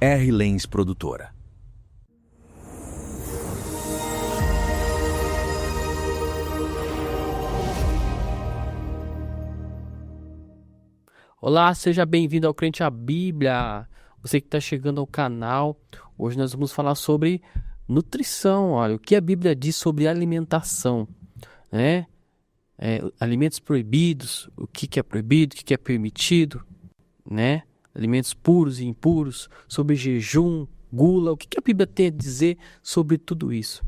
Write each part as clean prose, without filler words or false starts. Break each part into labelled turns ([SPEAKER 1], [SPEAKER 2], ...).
[SPEAKER 1] R. Lenz Produtora.
[SPEAKER 2] Olá, seja bem-vindo ao Crente a Bíblia. Você que está chegando ao canal, hoje nós vamos falar sobre nutrição. Olha, o que a Bíblia diz sobre alimentação, né? Alimentos proibidos, o que é proibido, o que é permitido, né? Alimentos puros e impuros, sobre jejum, gula, o que a Bíblia tem a dizer sobre tudo isso.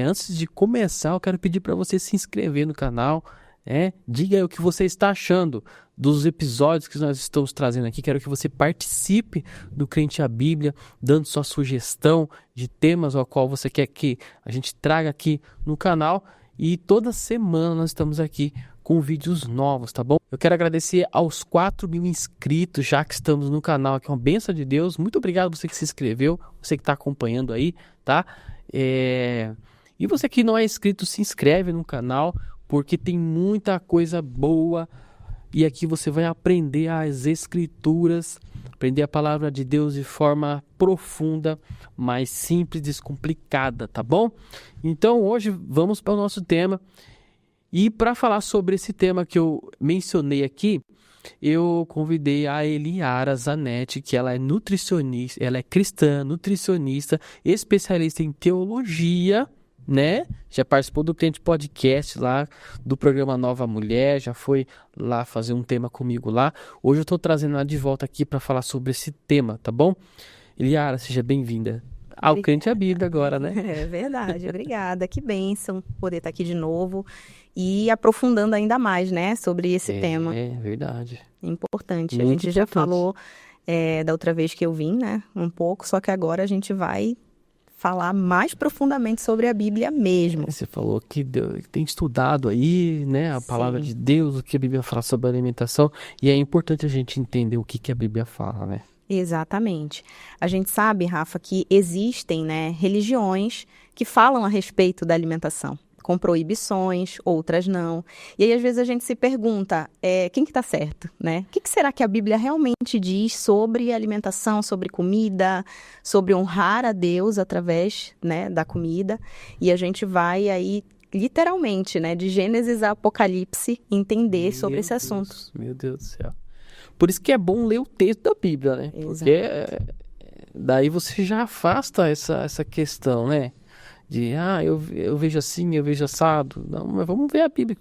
[SPEAKER 2] Antes de começar, eu quero pedir para você se inscrever no canal. Diga aí o que você está achando dos episódios que nós estamos trazendo aqui. Quero que você participe do Crente a Bíblia, dando sua sugestão de temas ao qual você quer que a gente traga aqui no canal. E toda semana nós estamos aqui com vídeos novos, tá bom? Eu quero agradecer aos 4.000 inscritos já que estamos no canal, que é uma bênção de Deus. Muito obrigado você que se inscreveu, você que está acompanhando aí, tá? E você que não é inscrito, se inscreve no canal, porque tem muita coisa boa e aqui você vai aprender as Escrituras, aprender a palavra de Deus de forma profunda, mais simples, descomplicada, tá bom? Então hoje vamos para o nosso tema e para falar sobre esse tema que eu mencionei aqui, eu convidei a Eliara Zanetti, que ela é nutricionista, ela é cristã, nutricionista, especialista em teologia, né? Já participou do Crente Podcast lá, do programa Nova Mulher, já foi lá fazer um tema comigo lá. Hoje eu tô trazendo ela de volta aqui para falar sobre esse tema, tá bom? Eliara, seja bem-vinda ao Crente a Bíblia agora, né?
[SPEAKER 3] É verdade, obrigada. Que bênção poder estar aqui de novo e aprofundando ainda mais, né, sobre esse tema.
[SPEAKER 2] É verdade.
[SPEAKER 3] Importante.
[SPEAKER 2] Muito
[SPEAKER 3] a gente já
[SPEAKER 2] importante.
[SPEAKER 3] falou da outra vez que eu vim, né, um pouco, só que agora a gente vai falar mais profundamente sobre a Bíblia mesmo.
[SPEAKER 2] Você falou que tem estudado aí, né, a palavra de Deus, o que a Bíblia fala sobre alimentação, e é importante a gente entender o que a Bíblia fala, né?
[SPEAKER 3] Exatamente. A gente sabe, Rafa, que existem, né, religiões que falam a respeito da alimentação, com proibições, outras não. E aí, às vezes, a gente se pergunta, quem que está certo, né? O que será que a Bíblia realmente diz sobre alimentação, sobre comida, sobre honrar a Deus através, né, da comida? E a gente vai aí, literalmente, né, de Gênesis a Apocalipse, entender sobre esse assunto.
[SPEAKER 2] Meu Deus do céu. Por isso que é bom ler o texto da Bíblia, né?
[SPEAKER 3] Exato.
[SPEAKER 2] Porque daí você já afasta essa questão, né? Eu vejo assim, eu vejo assado. Não, mas vamos ver a Bíblia,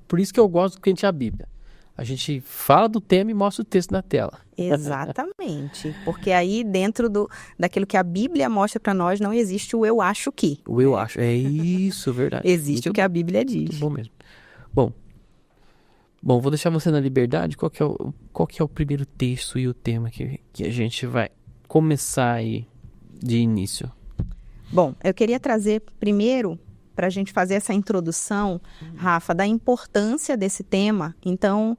[SPEAKER 2] por isso que eu gosto do Crente a Bíblia. A gente fala do tema e mostra o texto na tela.
[SPEAKER 3] Exatamente. Porque aí, dentro daquilo que a Bíblia mostra para nós, não existe o eu acho que.
[SPEAKER 2] O eu acho. É isso, verdade.
[SPEAKER 3] Existe o que a Bíblia diz.
[SPEAKER 2] Muito bom mesmo. Bom, vou deixar você na liberdade. Qual que é o primeiro texto e o tema que a gente vai começar aí de início?
[SPEAKER 3] Bom, eu queria trazer primeiro, para a gente fazer essa introdução, Rafa, da importância desse tema. Então,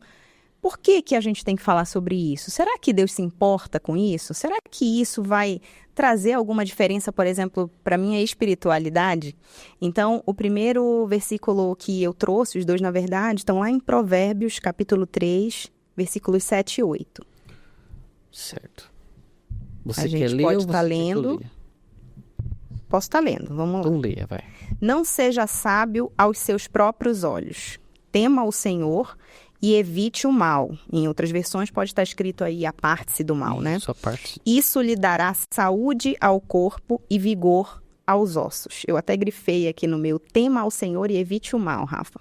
[SPEAKER 3] por que a gente tem que falar sobre isso? Será que Deus se importa com isso? Será que isso vai trazer alguma diferença, por exemplo, para a minha espiritualidade? Então, o primeiro versículo que eu trouxe, os dois na verdade, estão lá em Provérbios, capítulo 3, versículos 7 e 8.
[SPEAKER 2] Certo. Você
[SPEAKER 3] A
[SPEAKER 2] quer
[SPEAKER 3] gente
[SPEAKER 2] ler
[SPEAKER 3] pode
[SPEAKER 2] ou você
[SPEAKER 3] estar
[SPEAKER 2] quer que eu
[SPEAKER 3] lendo.
[SPEAKER 2] leia?
[SPEAKER 3] Posso estar lendo, vamos lá.
[SPEAKER 2] Então leia, vai.
[SPEAKER 3] Não seja sábio aos seus próprios olhos. Tema o Senhor e evite o mal. Em outras versões pode estar escrito aí aparte-se do mal, né?
[SPEAKER 2] Só parte.
[SPEAKER 3] Isso lhe dará saúde ao corpo e vigor aos ossos. Eu até grifei aqui no meu, tema ao Senhor e evite o mal, Rafa.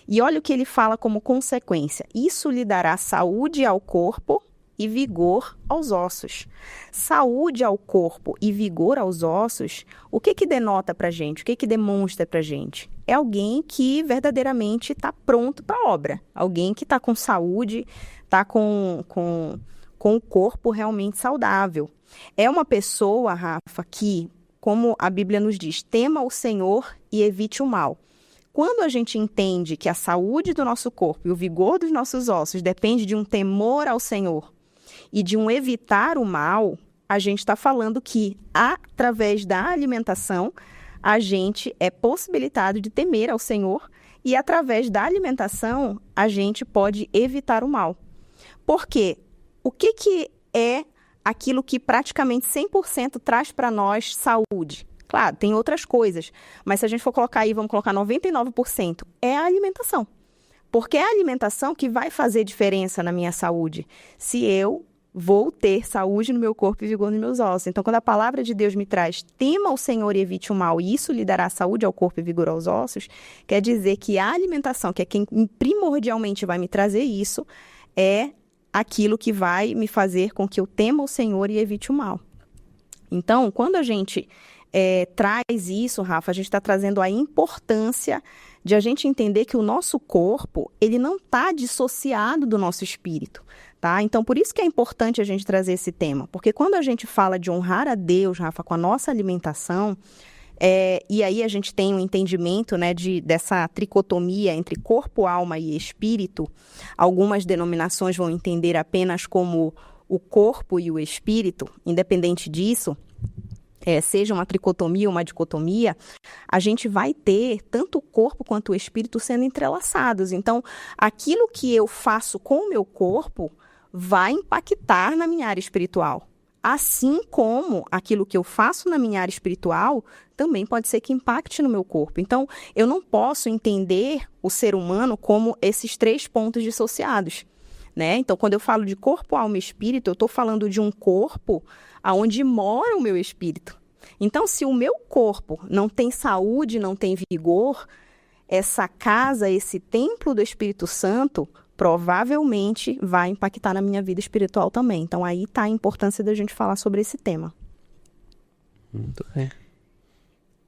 [SPEAKER 3] E olha o que ele fala como consequência. Isso lhe dará saúde ao corpo e vigor aos ossos. Saúde ao corpo e vigor aos ossos, o que denota pra gente? O que demonstra pra gente? É alguém que verdadeiramente está pronto para a obra. Alguém que está com saúde, está com o corpo realmente saudável. É uma pessoa, Rafa, que, como a Bíblia nos diz, tema o Senhor e evite o mal. Quando a gente entende que a saúde do nosso corpo e o vigor dos nossos ossos depende de um temor ao Senhor e de um evitar o mal, a gente está falando que, através da alimentação, a gente é possibilitado de temer ao Senhor e, através da alimentação, a gente pode evitar o mal. Por quê? O que é aquilo que praticamente 100% traz para nós saúde. Claro, tem outras coisas, mas se a gente for colocar aí, vamos colocar 99%, é a alimentação. Porque é a alimentação que vai fazer diferença na minha saúde. Se eu vou ter saúde no meu corpo e vigor nos meus ossos. Então, quando a palavra de Deus me traz, tema o Senhor e evite o mal, e isso lhe dará saúde ao corpo e vigor aos ossos, quer dizer que a alimentação, que é quem primordialmente vai me trazer isso, é aquilo que vai me fazer com que eu tema o Senhor e evite o mal. Então, quando a gente traz isso, Rafa, a gente está trazendo a importância de a gente entender que o nosso corpo, ele não está dissociado do nosso espírito, tá? Então, por isso que é importante a gente trazer esse tema, porque quando a gente fala de honrar a Deus, Rafa, com a nossa alimentação, e aí a gente tem um entendimento, né, dessa tricotomia entre corpo, alma e espírito. Algumas denominações vão entender apenas como o corpo e o espírito. Independente disso, seja uma tricotomia ou uma dicotomia, a gente vai ter tanto o corpo quanto o espírito sendo entrelaçados. Então, aquilo que eu faço com o meu corpo vai impactar na minha área espiritual. Assim como aquilo que eu faço na minha área espiritual também pode ser que impacte no meu corpo. Então, eu não posso entender o ser humano como esses 3 pontos dissociados, né? Então, quando eu falo de corpo, alma e espírito, eu estou falando de um corpo onde mora o meu espírito. Então, se o meu corpo não tem saúde, não tem vigor, essa casa, esse templo do Espírito Santo, provavelmente vai impactar na minha vida espiritual também. Então, aí está a importância da gente falar sobre esse tema.
[SPEAKER 2] Muito bem.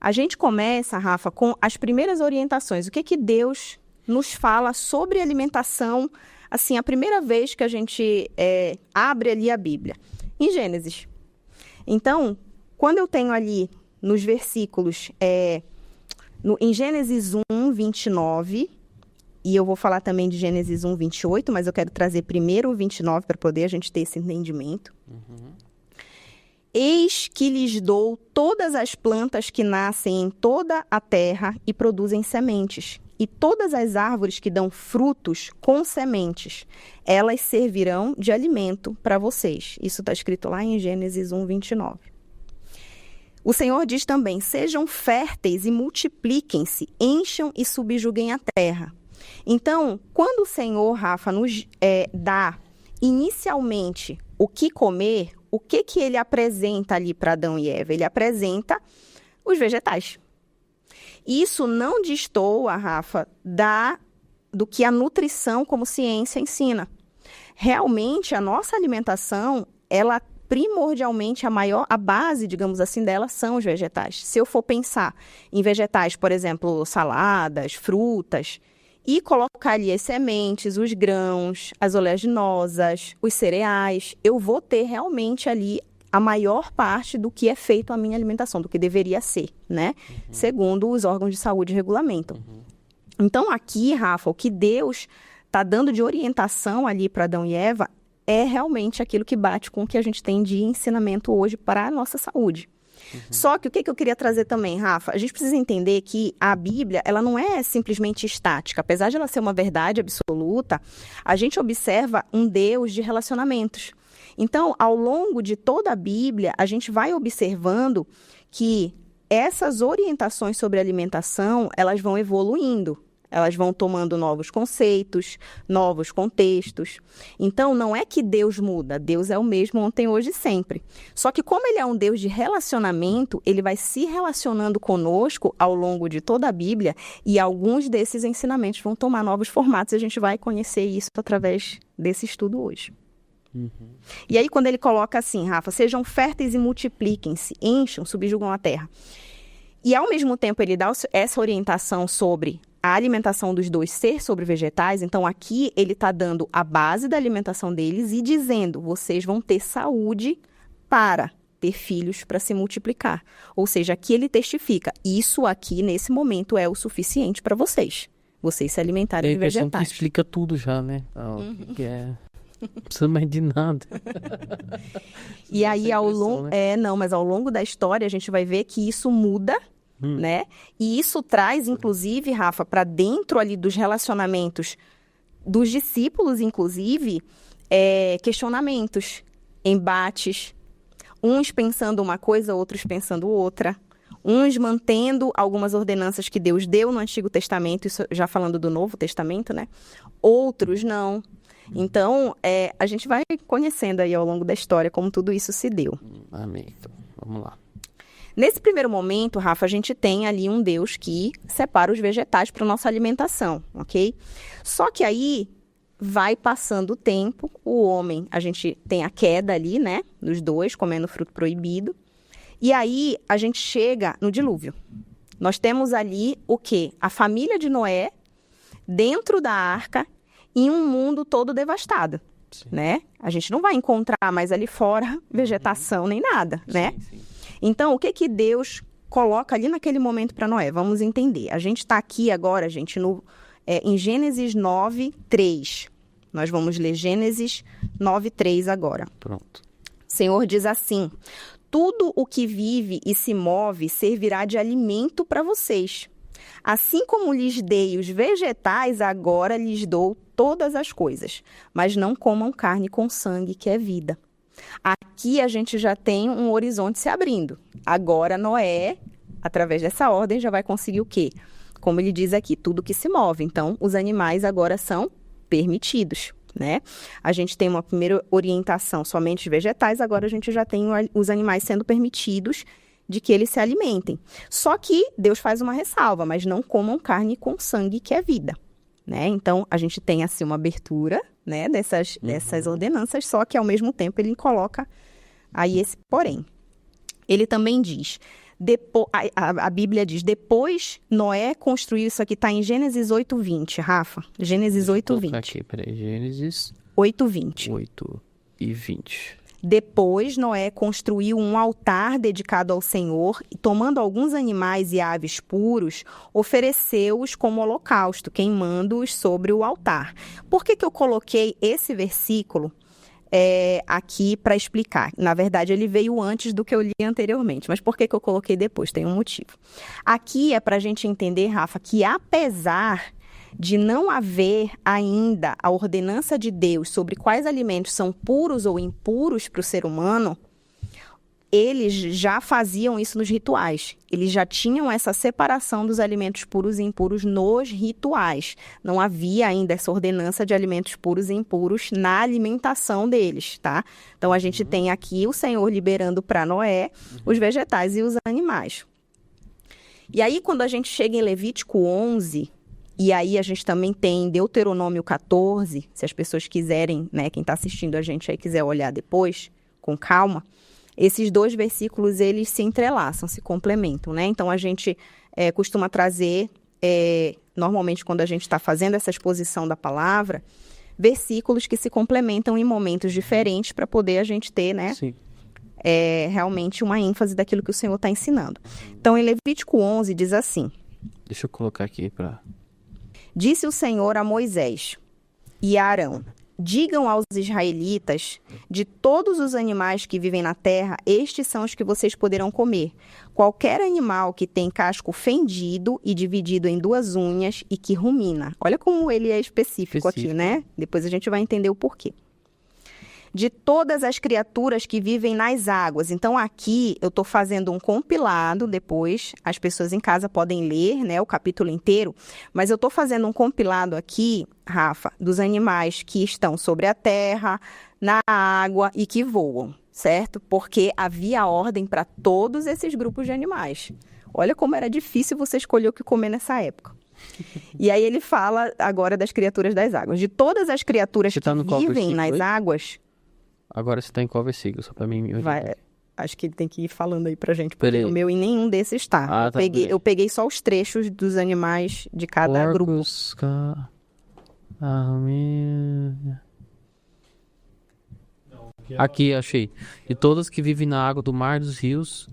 [SPEAKER 3] A gente começa, Rafa, com as primeiras orientações. O que Deus nos fala sobre alimentação, assim, a primeira vez que a gente abre ali a Bíblia? Em Gênesis. Então, quando eu tenho ali nos versículos, em Gênesis 1, 29... E eu vou falar também de Gênesis 1, 28, mas eu quero trazer primeiro o 29 para poder a gente ter esse entendimento. Uhum. Eis que lhes dou todas as plantas que nascem em toda a terra e produzem sementes, e todas as árvores que dão frutos com sementes, elas servirão de alimento para vocês. Isso está escrito lá em Gênesis 1, 29. O Senhor diz também, sejam férteis e multipliquem-se, encham e subjuguem a terra. Então, quando o Senhor, Rafa, nos dá inicialmente o que comer, o que ele apresenta ali para Adão e Eva? Ele apresenta os vegetais. Isso não destoa, Rafa, do que a nutrição como ciência ensina. Realmente, a nossa alimentação, ela primordialmente, a base, digamos assim, dela são os vegetais. Se eu for pensar em vegetais, por exemplo, saladas, frutas, e colocar ali as sementes, os grãos, as oleaginosas, os cereais, eu vou ter realmente ali a maior parte do que é feito a minha alimentação, do que deveria ser, né? Uhum. Segundo os órgãos de saúde regulamentam. Uhum. Então, aqui, Rafa, o que Deus está dando de orientação ali para Adão e Eva é realmente aquilo que bate com o que a gente tem de ensinamento hoje para a nossa saúde. Uhum. Só que o que eu queria trazer também, Rafa, a gente precisa entender que a Bíblia, ela não é simplesmente estática. Apesar de ela ser uma verdade absoluta, a gente observa um Deus de relacionamentos. Então, ao longo de toda a Bíblia, a gente vai observando que essas orientações sobre alimentação, elas vão evoluindo. Elas vão tomando novos conceitos, novos contextos. Então, não é que Deus muda. Deus é o mesmo ontem, hoje e sempre. Só que como ele é um Deus de relacionamento, ele vai se relacionando conosco ao longo de toda a Bíblia e alguns desses ensinamentos vão tomar novos formatos e a gente vai conhecer isso através desse estudo hoje. Uhum. E aí, quando ele coloca assim, Rafa, sejam férteis e multipliquem-se, encham, subjugam a terra. E, ao mesmo tempo, ele dá essa orientação sobre a alimentação dos dois ser sobre vegetais. Então, aqui ele está dando a base da alimentação deles e dizendo, vocês vão ter saúde para ter filhos para se multiplicar. Ou seja, aqui ele testifica, isso aqui, nesse momento, é o suficiente para vocês se alimentarem de vegetais.
[SPEAKER 2] Que explica tudo já, né? Que não precisa mais de nada.
[SPEAKER 3] E aí, mas ao longo da história, a gente vai ver que isso muda, né? E isso traz, inclusive, Rafa, para dentro ali dos relacionamentos dos discípulos, inclusive, questionamentos. embates, uns pensando uma coisa, outros pensando outra, uns mantendo algumas ordenanças que Deus deu no Antigo Testamento, isso já falando do Novo Testamento, né? Outros não. Então, a gente vai conhecendo aí ao longo da história como tudo isso se deu.
[SPEAKER 2] Amém. Então, vamos lá.
[SPEAKER 3] Nesse primeiro momento, Rafa, a gente tem ali um Deus que separa os vegetais para nossa alimentação, ok? Só que aí vai passando o tempo, o homem, a gente tem a queda ali, né? Dos dois, comendo fruto proibido. E aí a gente chega no dilúvio. Nós temos ali o quê? A família de Noé dentro da arca em um mundo todo devastado, né? A gente não vai encontrar mais ali fora vegetação nem nada, né?
[SPEAKER 2] Sim.
[SPEAKER 3] Então, o que Deus coloca ali naquele momento para Noé? Vamos entender. A gente está aqui agora, gente, em Gênesis 9:3. Nós vamos ler Gênesis 9:3 agora.
[SPEAKER 2] Pronto.
[SPEAKER 3] O Senhor diz assim: tudo o que vive e se move servirá de alimento para vocês. Assim como lhes dei os vegetais, agora lhes dou todas as coisas. Mas não comam carne com sangue, que é vida. Aqui a gente já tem um horizonte se abrindo. Agora Noé, através dessa ordem, já vai conseguir o quê? Como ele diz aqui, tudo que se move. Então, os animais agora são permitidos, né? A gente tem uma primeira orientação somente os vegetais, agora a gente já tem os animais sendo permitidos de que eles se alimentem. Só que Deus faz uma ressalva, mas não comam carne com sangue, que é vida, né? Então, a gente tem assim uma abertura, né, dessas ordenanças, só que ao mesmo tempo ele coloca aí esse porém. Ele também diz, a Bíblia diz, depois Noé construiu, isso aqui está em Gênesis 8:20, Rafa, Gênesis 8:20.
[SPEAKER 2] Aqui, peraí, Gênesis
[SPEAKER 3] 8:20.
[SPEAKER 2] 8:20.
[SPEAKER 3] Depois Noé construiu um altar dedicado ao Senhor e, tomando alguns animais e aves puros, ofereceu-os como holocausto, queimando-os sobre o altar. Por que eu coloquei esse versículo aqui para explicar? Na verdade, ele veio antes do que eu li anteriormente, mas por que eu coloquei depois? Tem um motivo. Aqui é para a gente entender, Rafa, que apesar de não haver ainda a ordenança de Deus sobre quais alimentos são puros ou impuros para o ser humano, eles já faziam isso nos rituais. Eles já tinham essa separação dos alimentos puros e impuros nos rituais. Não havia ainda essa ordenança de alimentos puros e impuros na alimentação deles, tá? Então, a gente tem aqui o Senhor liberando para Noé os vegetais e os animais. E aí, quando a gente chega em Levítico 11... E aí a gente também tem Deuteronômio 14, se as pessoas quiserem, né, quem está assistindo a gente aí quiser olhar depois, com calma, esses dois versículos, eles se entrelaçam, se complementam, né? Então, a gente costuma trazer, normalmente quando a gente está fazendo essa exposição da palavra, versículos que se complementam em momentos diferentes para poder a gente ter, né?
[SPEAKER 2] Sim.
[SPEAKER 3] Realmente uma ênfase daquilo que o Senhor está ensinando. Então, em Levítico 11 diz assim:
[SPEAKER 2] Deixa eu colocar aqui para...
[SPEAKER 3] Disse o Senhor a Moisés e a Arão: digam aos israelitas, de todos os animais que vivem na terra, estes são os que vocês poderão comer. Qualquer animal que tem casco fendido e dividido em duas unhas e que rumina. Olha como ele é específico aqui, né? Depois a gente vai entender o porquê. De todas as criaturas que vivem nas águas. Então, aqui eu estou fazendo um compilado, depois as pessoas em casa podem ler, né, o capítulo inteiro, mas eu estou fazendo um compilado aqui, Rafa, dos animais que estão sobre a terra, na água e que voam, certo? Porque havia ordem para todos esses grupos de animais. Olha como era difícil você escolher o que comer nessa época. E aí ele fala agora das criaturas das águas. De todas as criaturas que vivem nas águas...
[SPEAKER 2] Agora você está em qual versículo? Só para mim...
[SPEAKER 3] Acho que ele tem que ir falando aí pra gente, porque o meu em nenhum desses está. Eu peguei só os trechos dos animais de cada grupo.
[SPEAKER 2] Aqui, achei. De todas que vivem na água do mar, dos rios,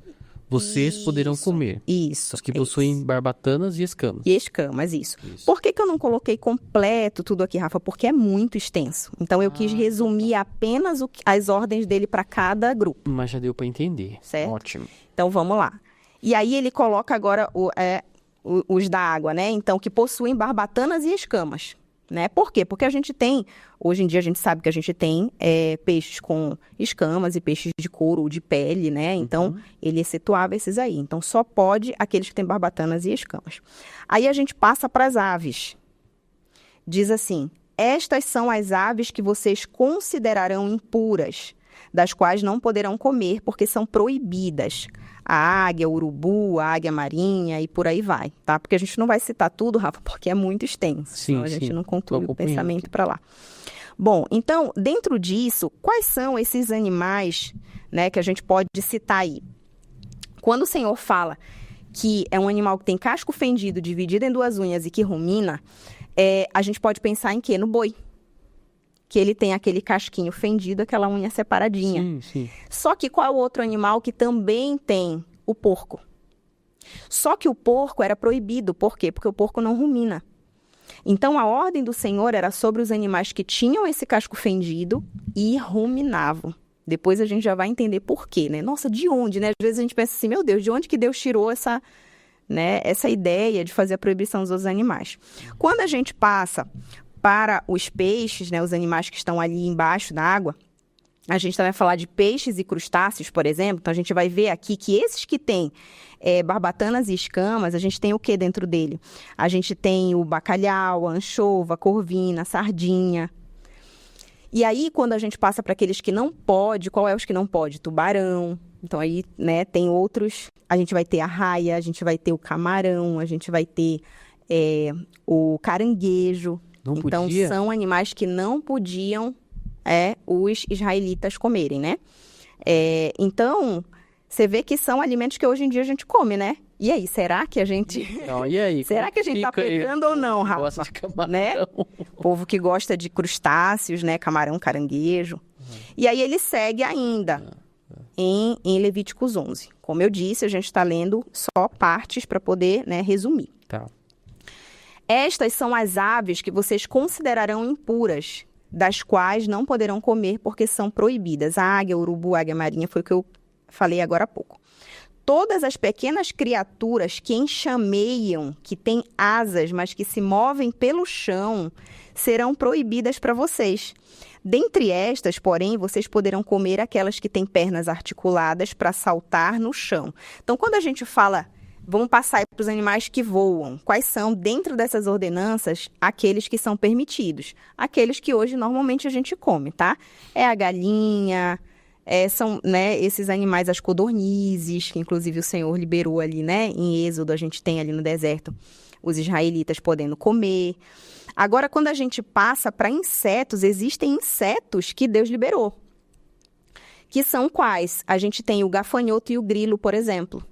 [SPEAKER 2] vocês poderão comer.
[SPEAKER 3] Isso.
[SPEAKER 2] Os que possuem barbatanas e escamas.
[SPEAKER 3] E escamas, isso. Por que eu não coloquei completo tudo aqui, Rafa? Porque é muito extenso. Então, eu quis resumir apenas as ordens dele para cada grupo.
[SPEAKER 2] Mas já deu para entender.
[SPEAKER 3] Certo?
[SPEAKER 2] Ótimo.
[SPEAKER 3] Então, vamos lá. E aí, ele coloca agora os da água, né? Então, que possuem barbatanas e escamas. né? Por quê? Porque a gente tem, hoje em dia a gente sabe que a gente tem peixes com escamas e peixes de couro ou de pele, né? Então, ele excetuava esses aí. Então, só pode aqueles que têm barbatanas e escamas. Aí a gente passa para as aves. Diz assim: estas são as aves que vocês considerarão impuras, das quais não poderão comer, porque são proibidas. A águia, o urubu, a águia marinha e por aí vai, tá? Porque a gente não vai citar tudo, Rafa, porque é muito extenso.
[SPEAKER 2] Sim,
[SPEAKER 3] então a gente não conclui o pensamento
[SPEAKER 2] aqui
[SPEAKER 3] para lá. Bom, então, dentro disso, quais são esses animais, né, que a gente pode citar aí? Quando o Senhor fala que é um animal que tem casco fendido, dividido em 2 unhas e que rumina, a gente pode pensar em quê? No boi. Que ele tem aquele casquinho fendido, aquela unha separadinha.
[SPEAKER 2] Sim, sim.
[SPEAKER 3] Só que qual é o outro animal que também tem? O porco. Só que o porco era proibido. Por quê? Porque o porco não rumina. Então, a ordem do Senhor era sobre os animais que tinham esse casco fendido e ruminavam. Depois a gente já vai entender por quê, né? Nossa, de onde, né? Às vezes a gente pensa assim, meu Deus, de onde que Deus tirou essa ideia de fazer a proibição dos outros animais? Quando a gente passa para os peixes, né, os animais que estão ali embaixo da água, a gente vai falar de peixes e crustáceos, por exemplo. Então, a gente vai ver aqui que esses que têm barbatanas e escamas, a gente tem o que dentro dele? A gente tem o bacalhau, a anchova, a corvina, a sardinha. E aí, quando a gente passa para aqueles que não pode, qual é os que não pode? Tubarão. Então, aí, né, tem outros. A gente vai ter a raia, a gente vai ter o camarão, a gente vai ter o caranguejo. Então, são animais que não podiam os israelitas comerem, né? Então, você vê que são alimentos que hoje em dia a gente come, né? E aí, será que a gente...
[SPEAKER 2] Não, e aí?
[SPEAKER 3] Será que a gente tá pecando ou não, Rafa?
[SPEAKER 2] Gosta de camarão.
[SPEAKER 3] Né? Povo que gosta de crustáceos, né? Camarão, caranguejo. E aí, ele segue ainda em Levíticos 11. Como eu disse, a gente está lendo só partes para poder, né, resumir.
[SPEAKER 2] Tá.
[SPEAKER 3] Estas são as aves que vocês considerarão impuras, das quais não poderão comer porque são proibidas. A águia, o urubu, a águia marinha, foi o que eu falei agora há pouco. Todas as pequenas criaturas que enxameiam, que têm asas, mas que se movem pelo chão, serão proibidas para vocês. Dentre estas, porém, vocês poderão comer aquelas que têm pernas articuladas para saltar no chão. Então, quando a gente fala... Vamos passar para os animais que voam. Quais são, dentro dessas ordenanças, aqueles que são permitidos? Aqueles que hoje, normalmente, a gente come, tá? É a galinha, são, né, esses animais, as codornizes, que inclusive o Senhor liberou ali, né? Em Êxodo, a gente tem ali no deserto os israelitas podendo comer. Agora, quando a gente passa para insetos, existem insetos que Deus liberou. Que são quais? A gente tem o gafanhoto e o grilo, por exemplo.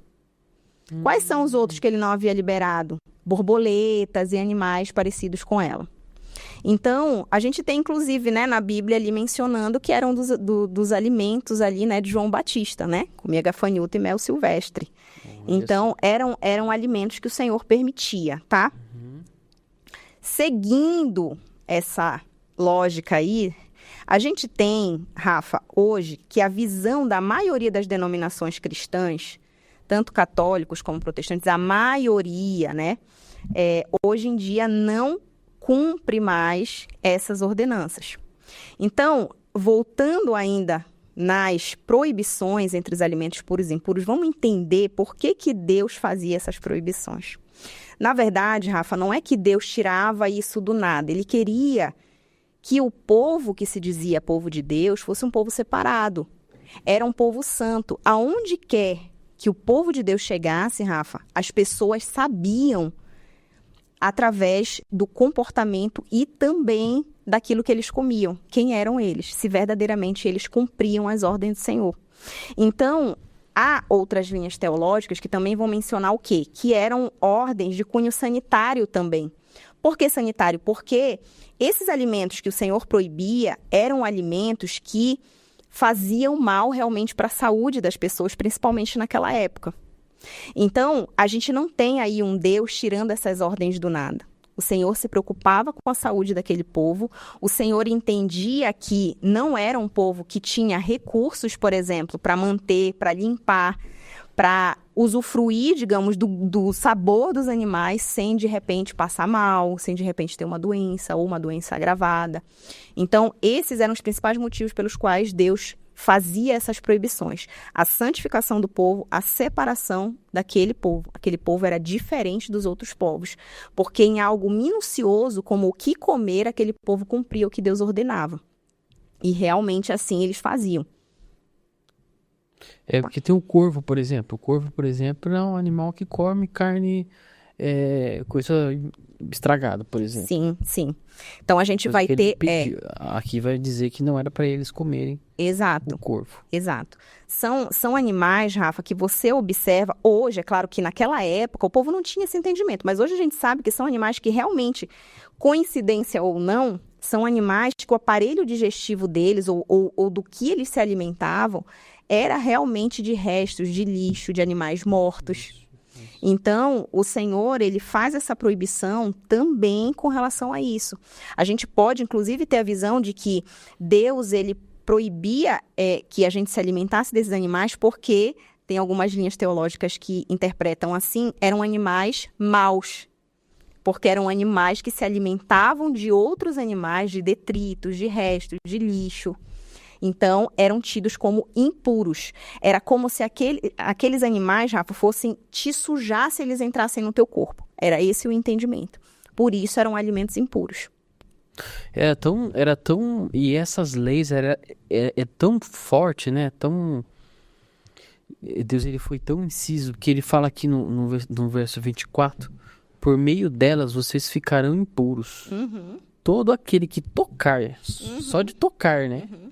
[SPEAKER 3] Quais são os outros que ele não havia liberado? Borboletas e animais parecidos com ela. Então, a gente tem, inclusive, né, na Bíblia ali mencionando que eram dos alimentos ali, né, de João Batista, né? Comia gafanhoto e mel silvestre. Então, eram alimentos que o Senhor permitia, tá? Seguindo essa lógica aí, a gente tem, Rafa, hoje, que a visão da maioria das denominações cristãs, tanto católicos como protestantes, a maioria, né, hoje em dia não cumpre mais essas ordenanças. Então, voltando ainda nas proibições entre os alimentos puros e impuros, vamos entender por que Deus fazia essas proibições. Na verdade, Rafa, não é que Deus tirava isso do nada. Ele queria que o povo que se dizia povo de Deus fosse um povo separado. Era um povo santo. Aonde quer que o povo de Deus chegasse, Rafa, as pessoas sabiam através do comportamento e também daquilo que eles comiam. Quem eram eles? Se verdadeiramente eles cumpriam as ordens do Senhor. Então, há outras linhas teológicas que também vão mencionar o quê? Que eram ordens de cunho sanitário também. Por que sanitário? Porque esses alimentos que o Senhor proibia eram alimentos que faziam mal realmente para a saúde das pessoas, principalmente naquela época. Então, a gente não tem aí um Deus tirando essas ordens do nada. O Senhor se preocupava com a saúde daquele povo, o Senhor entendia que não era um povo que tinha recursos, por exemplo, para manter, para limpar, para usufruir, digamos, do sabor dos animais sem, de repente, passar mal, sem, de repente, ter uma doença ou uma doença agravada. Então, esses eram os principais motivos pelos quais Deus fazia essas proibições. A santificação do povo, a separação daquele povo. Aquele povo era diferente dos outros povos, porque em algo minucioso, como o que comer, aquele povo cumpria o que Deus ordenava. E realmente assim eles faziam.
[SPEAKER 2] Porque tem o corvo, por exemplo. O corvo, por exemplo, é um animal que come carne, coisa estragada, por exemplo.
[SPEAKER 3] Sim, sim. Então a gente vai
[SPEAKER 2] Ele
[SPEAKER 3] ter...
[SPEAKER 2] pediu. Aqui vai dizer que não era para eles comerem
[SPEAKER 3] Exato.
[SPEAKER 2] o corvo.
[SPEAKER 3] Exato. São animais, Rafa, que você observa hoje, é claro que naquela época o povo não tinha esse entendimento, mas hoje a gente sabe que são animais que realmente, coincidência ou não, são animais que o aparelho digestivo deles ou do que eles se alimentavam era realmente de restos, de lixo, de animais mortos. Então, o Senhor, ele faz essa proibição também com relação a isso. A gente pode, inclusive, ter a visão de que Deus, ele proibia que a gente se alimentasse desses animais porque tem algumas linhas teológicas que interpretam assim, eram animais maus. Porque eram animais que se alimentavam de outros animais, de detritos, de restos, de lixo. Então, eram tidos como impuros. Era como se aqueles animais, Rafa, fossem te sujar se eles entrassem no teu corpo. Era esse o entendimento. Por isso, eram alimentos impuros.
[SPEAKER 2] E essas leis é tão forte, né? Deus, ele foi tão inciso que ele fala aqui no verso 24: por meio delas vocês ficarão impuros.
[SPEAKER 3] Uhum.
[SPEAKER 2] Todo aquele que tocar, só de tocar, né?
[SPEAKER 3] Uhum.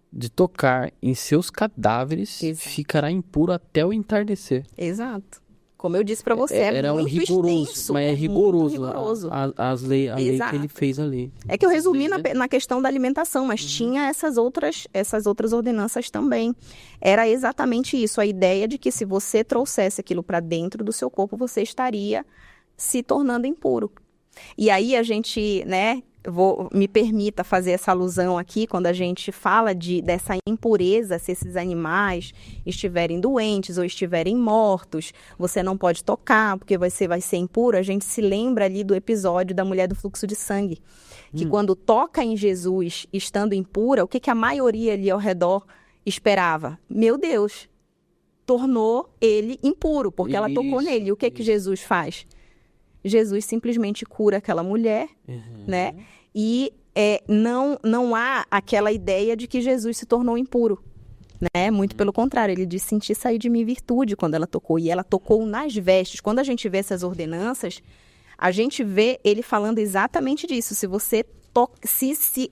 [SPEAKER 2] De tocar em seus cadáveres,
[SPEAKER 3] Exato.
[SPEAKER 2] Ficará impuro até o entardecer.
[SPEAKER 3] Exato. Como eu disse para você,
[SPEAKER 2] Era
[SPEAKER 3] muito
[SPEAKER 2] rigoroso,
[SPEAKER 3] extenso,
[SPEAKER 2] mas é
[SPEAKER 3] muito
[SPEAKER 2] rigoroso a lei que
[SPEAKER 3] Exato.
[SPEAKER 2] ele fez ali.
[SPEAKER 3] É que eu resumi na questão da alimentação, mas tinha essas outras ordenanças também. Era exatamente isso, a ideia de que se você trouxesse aquilo para dentro do seu corpo, você estaria se tornando impuro. E aí a gente, né, me permita fazer essa alusão aqui, quando a gente fala dessa impureza, se esses animais estiverem doentes ou estiverem mortos, você não pode tocar, porque você vai ser impuro. A gente se lembra ali do episódio da mulher do fluxo de sangue, que quando toca em Jesus, estando impura, o que a maioria ali ao redor esperava? Meu Deus, tornou ele impuro, porque ela tocou nele. E o que Jesus faz? Jesus simplesmente cura aquela mulher, né? E não há aquela ideia de que Jesus se tornou impuro, né? Muito pelo contrário, ele diz: senti sair de mim virtude quando ela tocou. E ela tocou nas vestes. Quando a gente vê essas ordenanças, a gente vê ele falando exatamente disso. Se você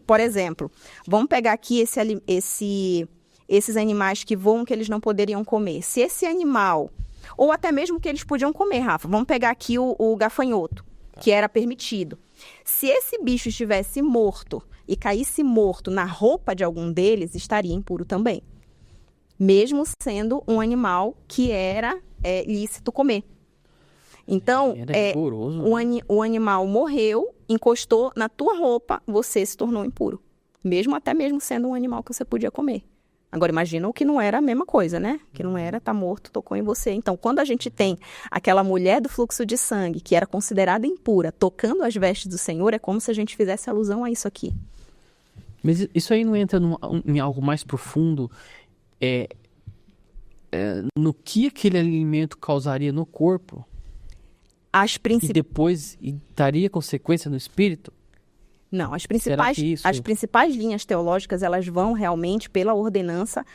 [SPEAKER 3] por exemplo, vamos pegar aqui esses animais que voam que eles não poderiam comer. Se esse animal, ou até mesmo que eles podiam comer, Rafa, vamos pegar aqui o gafanhoto, que era permitido. Se esse bicho estivesse morto e caísse morto na roupa de algum deles, estaria impuro também. Mesmo sendo um animal que era lícito comer. Então, o animal morreu, encostou na tua roupa, você se tornou impuro. Até mesmo sendo um animal que você podia comer. Agora, imagina o que não era a mesma coisa, né? Que não era, tá morto, tocou em você. Então, quando a gente tem aquela mulher do fluxo de sangue, que era considerada impura, tocando as vestes do Senhor, é como se a gente fizesse alusão a isso aqui.
[SPEAKER 2] Mas isso aí não entra em algo mais profundo? No que aquele alimento causaria no corpo? E depois daria consequência no espírito?
[SPEAKER 3] Não, as principais linhas teológicas, elas vão realmente pela ordenança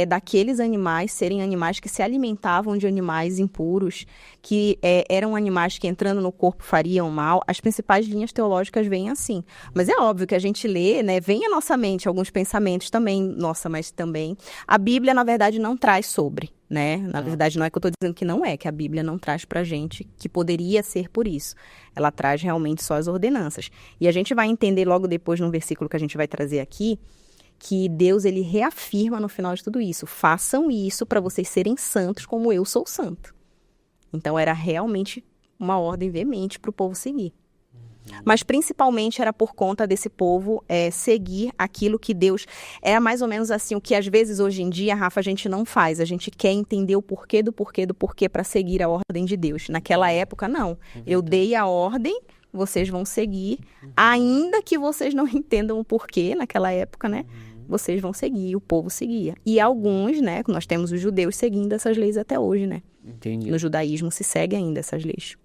[SPEAKER 3] daqueles animais serem animais que se alimentavam de animais impuros, que eram animais que entrando no corpo fariam mal. As principais linhas teológicas vêm assim. Mas é óbvio que a gente lê, né, vem à nossa mente alguns pensamentos também, mas também a Bíblia, na verdade, não traz sobre. Né? Na verdade, não é que eu estou dizendo que não é, que a Bíblia não traz para a gente que poderia ser por isso. Ela traz realmente só as ordenanças. E a gente vai entender logo depois, num versículo que a gente vai trazer aqui, que Deus, ele reafirma no final de tudo isso: façam isso para vocês serem santos como eu sou santo. Então, era realmente uma ordem veemente para o povo seguir. Mas principalmente era por conta desse povo seguir aquilo que Deus... Era mais ou menos assim, o que às vezes hoje em dia, Rafa, a gente não faz. A gente quer entender o porquê do porquê do porquê para seguir a ordem de Deus. Naquela época, não. Eu dei a ordem, vocês vão seguir, ainda que vocês não entendam o porquê naquela época, né? Vocês vão seguir, o povo seguia. E alguns, né? Nós temos os judeus seguindo essas leis até hoje, né?
[SPEAKER 2] Entendi.
[SPEAKER 3] No judaísmo se segue ainda essas leis.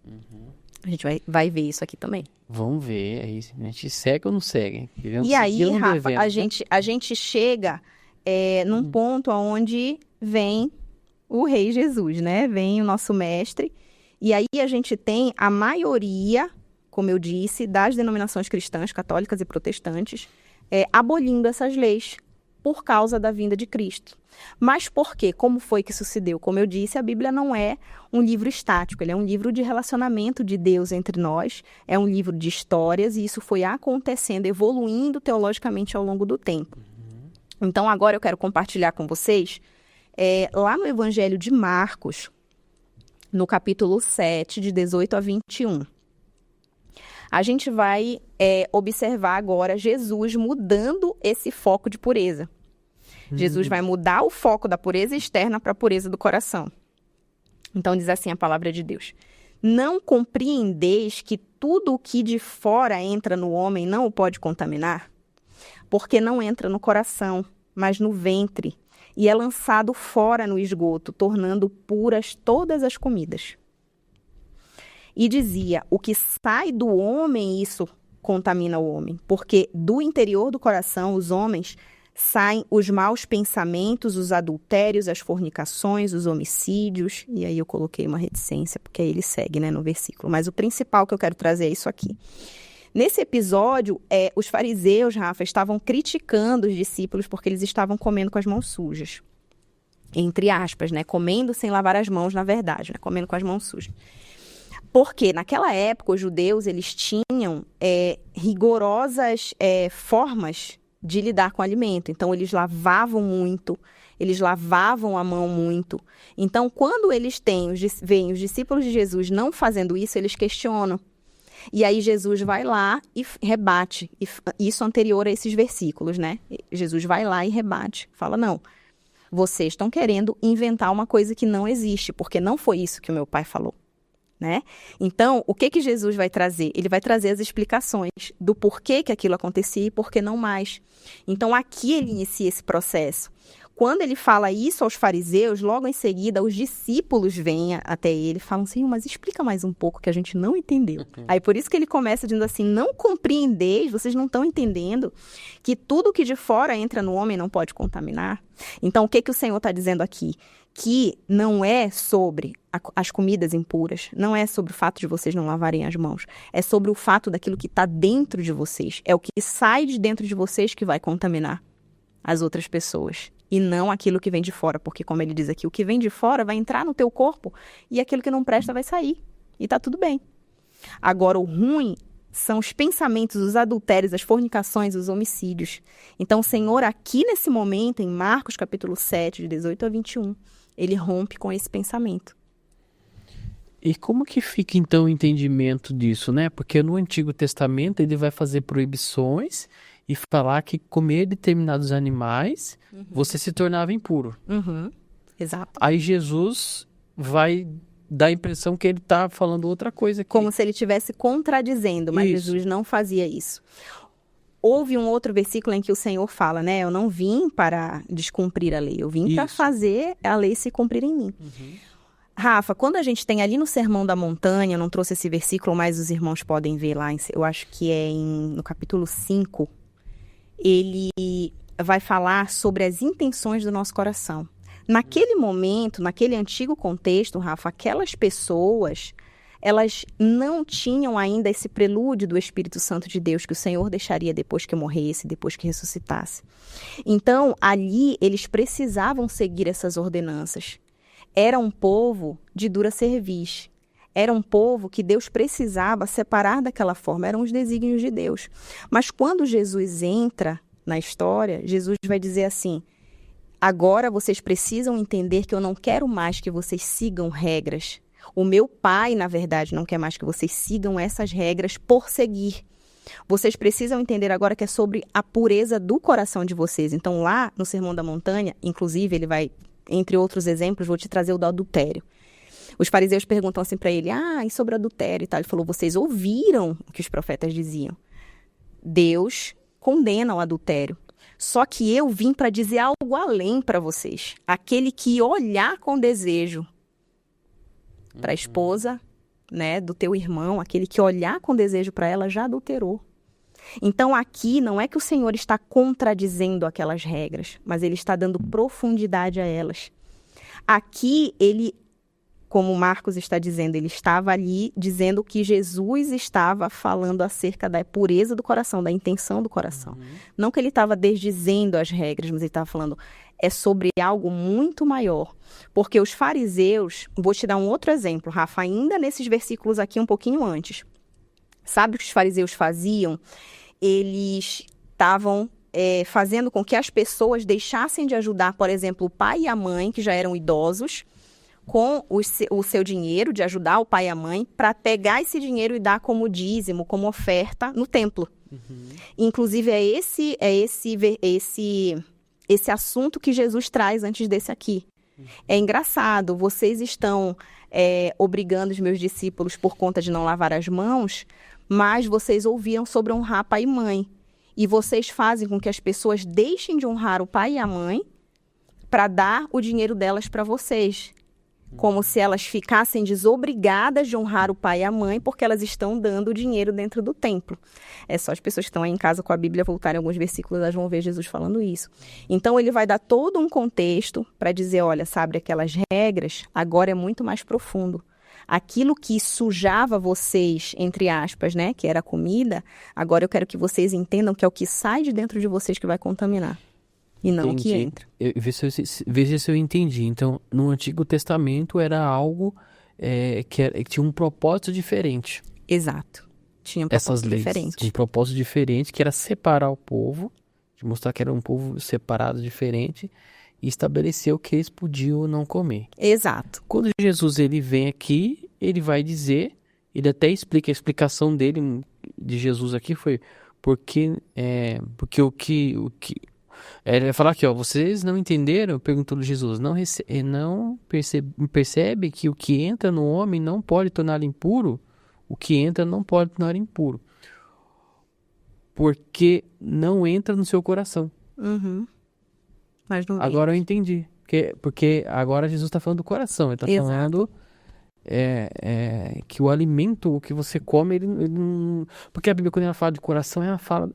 [SPEAKER 3] A gente vai ver isso aqui também.
[SPEAKER 2] Vamos ver, é isso. A gente segue ou não segue?
[SPEAKER 3] E aí, Rafa, a gente chega num ponto onde vem o Rei Jesus, né? Vem o nosso mestre. E aí a gente tem a maioria, como eu disse, das denominações cristãs, católicas e protestantes, abolindo essas leis por causa da vinda de Cristo. Mas por quê? Como foi que sucedeu? Como eu disse, a Bíblia não é um livro estático, ele é um livro de relacionamento de Deus entre nós, é um livro de histórias, e isso foi acontecendo, evoluindo teologicamente ao longo do tempo. Então, agora eu quero compartilhar com vocês, lá no Evangelho de Marcos, no capítulo 7, de 18 a 21. A gente vai observar agora Jesus mudando esse foco de pureza. Jesus vai mudar o foco da pureza externa para a pureza do coração. Então diz assim a palavra de Deus: não compreendeis que tudo o que de fora entra no homem não o pode contaminar? Porque não entra no coração, mas no ventre, e é lançado fora no esgoto, tornando puras todas as comidas. E dizia: o que sai do homem, isso contamina o homem, porque do interior do coração, os homens, saem os maus pensamentos, os adultérios, as fornicações, os homicídios. E aí eu coloquei uma reticência, porque aí ele segue, né, no versículo. Mas o principal que eu quero trazer é isso aqui. Nesse episódio, os fariseus, Rafa, estavam criticando os discípulos porque eles estavam comendo com as mãos sujas. Entre aspas, né? Comendo sem lavar as mãos, na verdade, né? Comendo com as mãos sujas. Porque naquela época, os judeus, eles tinham rigorosas formas de lidar com o alimento. Então, eles lavavam muito, eles lavavam a mão muito. Então, quando eles veem os discípulos de Jesus não fazendo isso, eles questionam. E aí, Jesus vai lá e rebate. Isso anterior a esses versículos, né? Jesus vai lá e rebate. Fala, não, vocês estão querendo inventar uma coisa que não existe, porque não foi isso que o meu pai falou. Né? Então, o que Jesus vai trazer? Ele vai trazer as explicações do porquê que aquilo acontecia e por que não mais. Então, aqui ele inicia esse processo. Quando ele fala isso aos fariseus, logo em seguida, os discípulos vêm até ele e falam assim, mas explica mais um pouco que a gente não entendeu. Aí, por isso que ele começa dizendo assim, não compreendeis, vocês não estão entendendo que tudo que de fora entra no homem não pode contaminar. Então, o que o Senhor está dizendo aqui? Que não é sobre as comidas impuras, não é sobre o fato de vocês não lavarem as mãos, é sobre o fato daquilo que está dentro de vocês, é o que sai de dentro de vocês que vai contaminar as outras pessoas, e não aquilo que vem de fora, porque como ele diz aqui, o que vem de fora vai entrar no teu corpo, e aquilo que não presta vai sair, e tá tudo bem. Agora, o ruim são os pensamentos, os adultérios, as fornicações, os homicídios. Então, o Senhor, aqui nesse momento, em Marcos capítulo 7, de 18 a 21, ele rompe com esse pensamento.
[SPEAKER 2] E como que fica, então, o entendimento disso, né? Porque no Antigo Testamento ele vai fazer proibições e falar que comer determinados animais, você se tornava impuro.
[SPEAKER 3] Exato.
[SPEAKER 2] Aí Jesus vai dar a impressão que ele está falando outra coisa aqui.
[SPEAKER 3] Como se ele estivesse contradizendo, mas
[SPEAKER 2] Isso.
[SPEAKER 3] Jesus não fazia isso. Houve um outro versículo em que o Senhor fala, né? Eu não vim para descumprir a lei, eu vim para fazer a lei se cumprir em mim. Rafa, quando a gente tem ali no Sermão da Montanha, eu não trouxe esse versículo, mas os irmãos podem ver lá, eu acho que é no capítulo 5, ele vai falar sobre as intenções do nosso coração. Naquele momento, naquele antigo contexto, Rafa, aquelas pessoas, elas não tinham ainda esse prelúdio do Espírito Santo de Deus que o Senhor deixaria depois que morresse, depois que ressuscitasse. Então, ali, eles precisavam seguir essas ordenanças. Era um povo de dura cerviz. Era um povo que Deus precisava separar daquela forma. Eram os desígnios de Deus. Mas quando Jesus entra na história, Jesus vai dizer assim, agora vocês precisam entender que eu não quero mais que vocês sigam regras. O meu pai, na verdade, não quer mais que vocês sigam essas regras por seguir. Vocês precisam entender agora que é sobre a pureza do coração de vocês. Então, lá no Sermão da Montanha, inclusive, ele vai, entre outros exemplos, vou te trazer o do adultério. Os fariseus perguntam assim para ele, e sobre adultério e tal? Ele falou, vocês ouviram o que os profetas diziam. Deus condena o adultério. Só que eu vim para dizer algo além para vocês. Aquele que olhar com desejo para a esposa, né, do teu irmão, aquele que olhar com desejo para ela já adulterou. Então aqui não é que o Senhor está contradizendo aquelas regras, mas ele está dando profundidade a elas. Aqui ele, como Marcos está dizendo, ele estava ali dizendo que Jesus estava falando acerca da pureza do coração, da intenção do coração. Não que ele estava desdizendo as regras, mas ele estava falando é sobre algo muito maior. Porque os fariseus, vou te dar um outro exemplo, Rafa, ainda nesses versículos aqui um pouquinho antes. Sabe o que os fariseus faziam? Eles estavam fazendo com que as pessoas deixassem de ajudar, por exemplo, o pai e a mãe, que já eram idosos, com o seu dinheiro, de ajudar o pai e a mãe, para pegar esse dinheiro e dar como dízimo, como oferta no templo. Inclusive, é esse assunto que Jesus traz antes desse aqui. É engraçado, vocês estão obrigando os meus discípulos por conta de não lavar as mãos, mas vocês ouviram sobre honrar pai e mãe. E vocês fazem com que as pessoas deixem de honrar o pai e a mãe para dar o dinheiro delas para vocês. Como se elas ficassem desobrigadas de honrar o pai e a mãe porque elas estão dando o dinheiro dentro do templo. É só as pessoas que estão aí em casa com a Bíblia voltarem alguns versículos, elas vão ver Jesus falando isso. Então, ele vai dar todo um contexto para dizer, olha, sabe, aquelas regras, agora é muito mais profundo. Aquilo que sujava vocês, entre aspas, né, que era a comida, agora eu quero que vocês entendam que é o que sai de dentro de vocês que vai contaminar. E não
[SPEAKER 2] Entendi.
[SPEAKER 3] o que entra.
[SPEAKER 2] Veja se eu entendi. Então, no Antigo Testamento era algo que tinha um propósito diferente.
[SPEAKER 3] Exato. Tinha um propósito
[SPEAKER 2] Essas leis
[SPEAKER 3] diferente.
[SPEAKER 2] tinham um propósito diferente, que era separar o povo, de mostrar que era um povo separado, diferente, e estabelecer o que eles podiam ou não comer.
[SPEAKER 3] Exato.
[SPEAKER 2] Quando Jesus ele vem aqui, ele vai dizer, ele até explica, a explicação dele, de Jesus aqui foi porque o que ele vai falar aqui, ó, vocês não entenderam? Perguntou Jesus, não percebe que o que entra no homem não pode torná-lo impuro? O que entra não pode tornar impuro. Porque não entra no seu coração.
[SPEAKER 3] Mas não
[SPEAKER 2] Agora eu entendi. Porque agora Jesus está falando do coração. Ele está falando que o alimento, o que você come, ele não... Porque a Bíblia, quando ela fala de coração, ela fala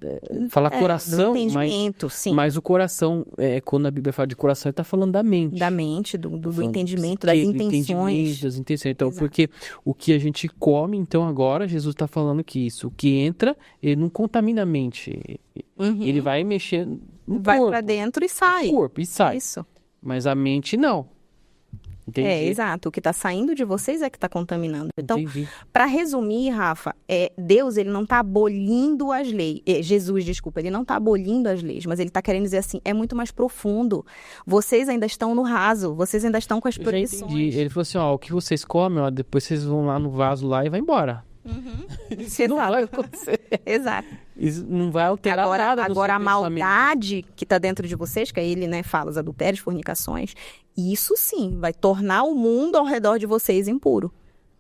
[SPEAKER 2] coração,
[SPEAKER 3] do entendimento, sim.
[SPEAKER 2] mas o coração, quando a Bíblia fala de coração, ele está falando da mente.
[SPEAKER 3] Da mente, do entendimento, das intenções.
[SPEAKER 2] Das intenções. Então,
[SPEAKER 3] Exato.
[SPEAKER 2] porque o que a gente come, então agora, Jesus está falando que isso, o que entra, ele não contamina a mente. Ele vai mexer no
[SPEAKER 3] Vai
[SPEAKER 2] corpo.
[SPEAKER 3] pra dentro e sai.
[SPEAKER 2] No corpo, e sai.
[SPEAKER 3] Isso.
[SPEAKER 2] Mas a mente não. Entendi.
[SPEAKER 3] Exato. O que está saindo de vocês é que está contaminando. Então,
[SPEAKER 2] Entendi.
[SPEAKER 3] para resumir, Rafa, Deus ele não está abolindo as leis. Jesus, desculpa, ele não está abolindo as leis, mas ele está querendo dizer assim, é muito mais profundo. Vocês ainda estão no raso, vocês ainda estão com as
[SPEAKER 2] Eu já
[SPEAKER 3] proibições.
[SPEAKER 2] entendi. Ele falou assim, ó, o que vocês comem, ó, depois vocês vão lá no vaso lá e vai embora. Isso não vai acontecer.
[SPEAKER 3] Exato.
[SPEAKER 2] Isso não vai alterar nada no
[SPEAKER 3] Agora
[SPEAKER 2] seu
[SPEAKER 3] a
[SPEAKER 2] pensamento.
[SPEAKER 3] maldade que está dentro de vocês, que aí ele, né, fala os adultérios, fornicações, isso sim vai tornar o mundo ao redor de vocês impuro.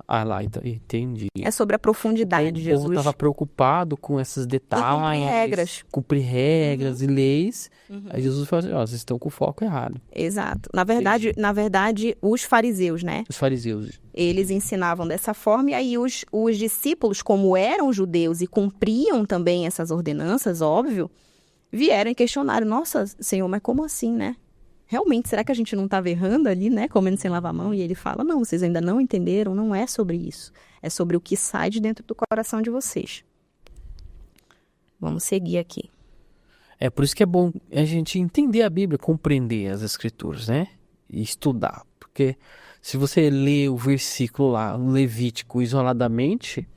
[SPEAKER 2] Ah lá, então, entendi.
[SPEAKER 3] É sobre a profundidade de
[SPEAKER 2] O
[SPEAKER 3] Jesus.
[SPEAKER 2] povo estava preocupado com esses detalhes.
[SPEAKER 3] regras.
[SPEAKER 2] Cumprir regras e leis. Aí Jesus falou assim, ó, vocês estão com o foco errado.
[SPEAKER 3] Exato. Na verdade, os fariseus, né?
[SPEAKER 2] Os fariseus.
[SPEAKER 3] Eles ensinavam dessa forma e aí os discípulos, como eram judeus e cumpriam também essas ordenanças, óbvio, vieram e questionaram, nossa, Senhor, mas como assim, né? Realmente, será que a gente não estava errando ali, né? Comendo sem lavar a mão? E ele fala, não, vocês ainda não entenderam, não é sobre isso. É sobre o que sai de dentro do coração de vocês. Vamos seguir aqui.
[SPEAKER 2] É por isso que é bom a gente entender a Bíblia, compreender as Escrituras, né? E estudar. Porque se você lê o versículo lá, o Levítico, isoladamente,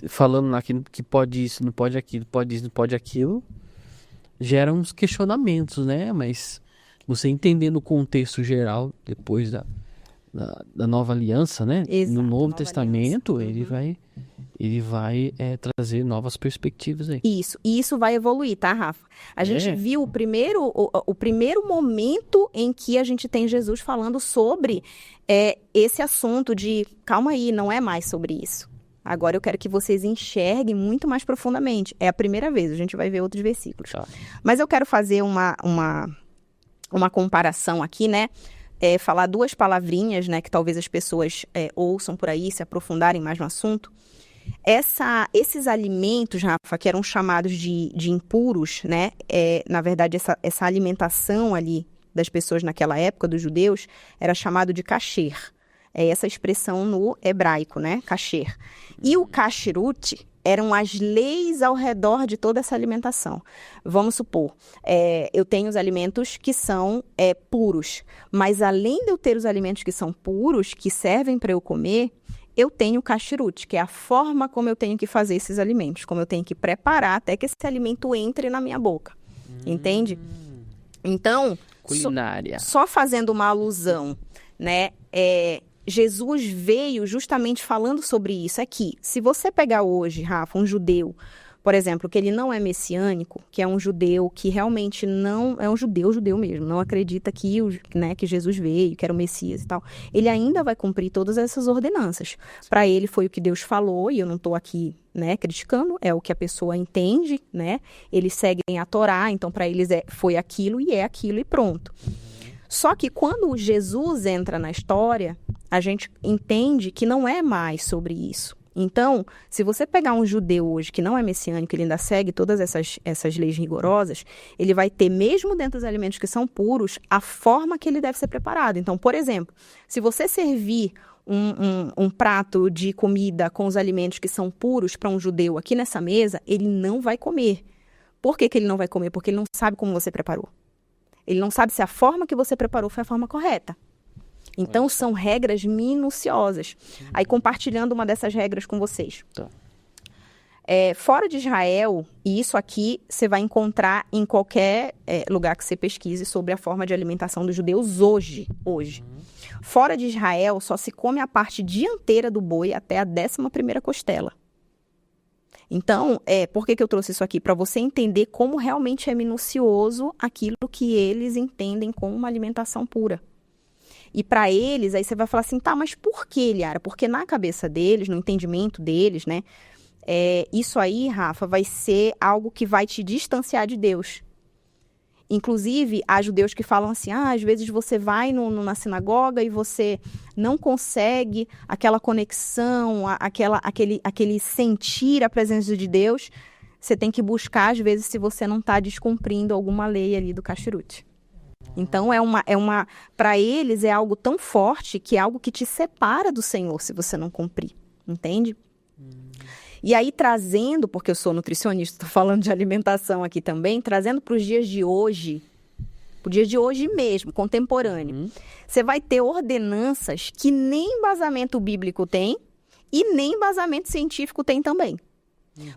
[SPEAKER 2] falando lá que pode isso, não pode aquilo, pode isso, não pode aquilo, gera uns questionamentos, né? Mas você entendendo o contexto geral, depois da nova aliança, né?
[SPEAKER 3] Exato,
[SPEAKER 2] no Novo
[SPEAKER 3] nova
[SPEAKER 2] Testamento,
[SPEAKER 3] aliança.
[SPEAKER 2] ele vai trazer novas perspectivas aí.
[SPEAKER 3] Isso, e isso vai evoluir, tá, Rafa? A gente
[SPEAKER 2] É.
[SPEAKER 3] viu o primeiro momento em que a gente tem Jesus falando sobre esse assunto de, calma aí, não é mais sobre isso. Agora eu quero que vocês enxerguem muito mais profundamente. É a primeira vez, a gente vai ver outros versículos.
[SPEAKER 2] Tá.
[SPEAKER 3] Mas eu quero fazer uma comparação aqui, né? Falar duas palavrinhas, né? Que talvez as pessoas ouçam por aí, se aprofundarem mais no assunto. Esses alimentos, Rafa, que eram chamados de impuros, né? Na verdade, essa alimentação ali das pessoas naquela época, dos judeus, era chamado de kasher. É essa expressão no hebraico, né? Kasher. E o kashrut eram as leis ao redor de toda essa alimentação. Vamos supor, eu tenho os alimentos que são puros, mas além de eu ter os alimentos que são puros, que servem para eu comer, eu tenho o kashrut, que é a forma como eu tenho que fazer esses alimentos, como eu tenho que preparar até que esse alimento entre na minha boca. Entende? Então,
[SPEAKER 2] Culinária.
[SPEAKER 3] só fazendo uma alusão, né? Jesus veio justamente falando sobre isso aqui. Se você pegar hoje, Rafa, um judeu, por exemplo, que ele não é messiânico, que é um judeu que realmente não... É um judeu mesmo, não acredita que Jesus veio, que era o Messias e tal. Ele ainda vai cumprir todas essas ordenanças. Para ele foi o que Deus falou, e eu não estou aqui, né, criticando, é o que a pessoa entende, né? Eles seguem a Torá, então para eles foi aquilo e pronto. Só que quando Jesus entra na história, a gente entende que não é mais sobre isso. Então, se você pegar um judeu hoje que não é messiânico, ele ainda segue todas essas leis rigorosas, ele vai ter, mesmo dentro dos alimentos que são puros, a forma que ele deve ser preparado. Então, por exemplo, se você servir um prato de comida com os alimentos que são puros para um judeu aqui nessa mesa, ele não vai comer. Por que ele não vai comer? Porque ele não sabe como você preparou. Ele não sabe se a forma que você preparou foi a forma correta. Então, são regras minuciosas. Aí, compartilhando uma dessas regras com vocês.
[SPEAKER 2] Tá.
[SPEAKER 3] Fora de Israel, e isso aqui você vai encontrar em qualquer lugar que você pesquise sobre a forma de alimentação dos judeus hoje. Fora de Israel, só se come a parte dianteira do boi até a 11ª costela. Então, por que eu trouxe isso aqui? Para você entender como realmente é minucioso aquilo que eles entendem como uma alimentação pura. E para eles, aí você vai falar assim, tá, mas por que, Eliara? Porque na cabeça deles, no entendimento deles, né? Isso aí, Rafa, vai ser algo que vai te distanciar de Deus. Inclusive, há judeus que falam assim, às vezes você vai na sinagoga e você não consegue aquela conexão, aquele sentir a presença de Deus. Você tem que buscar, às vezes, se você não está descumprindo alguma lei ali do kashrut. Então, para eles é algo tão forte que é algo que te separa do Senhor se você não cumprir, entende? E aí trazendo, porque eu sou nutricionista, estou falando de alimentação aqui também, trazendo para os dias de hoje, o dia de hoje mesmo, contemporâneo, você vai ter ordenanças que nem embasamento bíblico tem e nem embasamento científico tem também.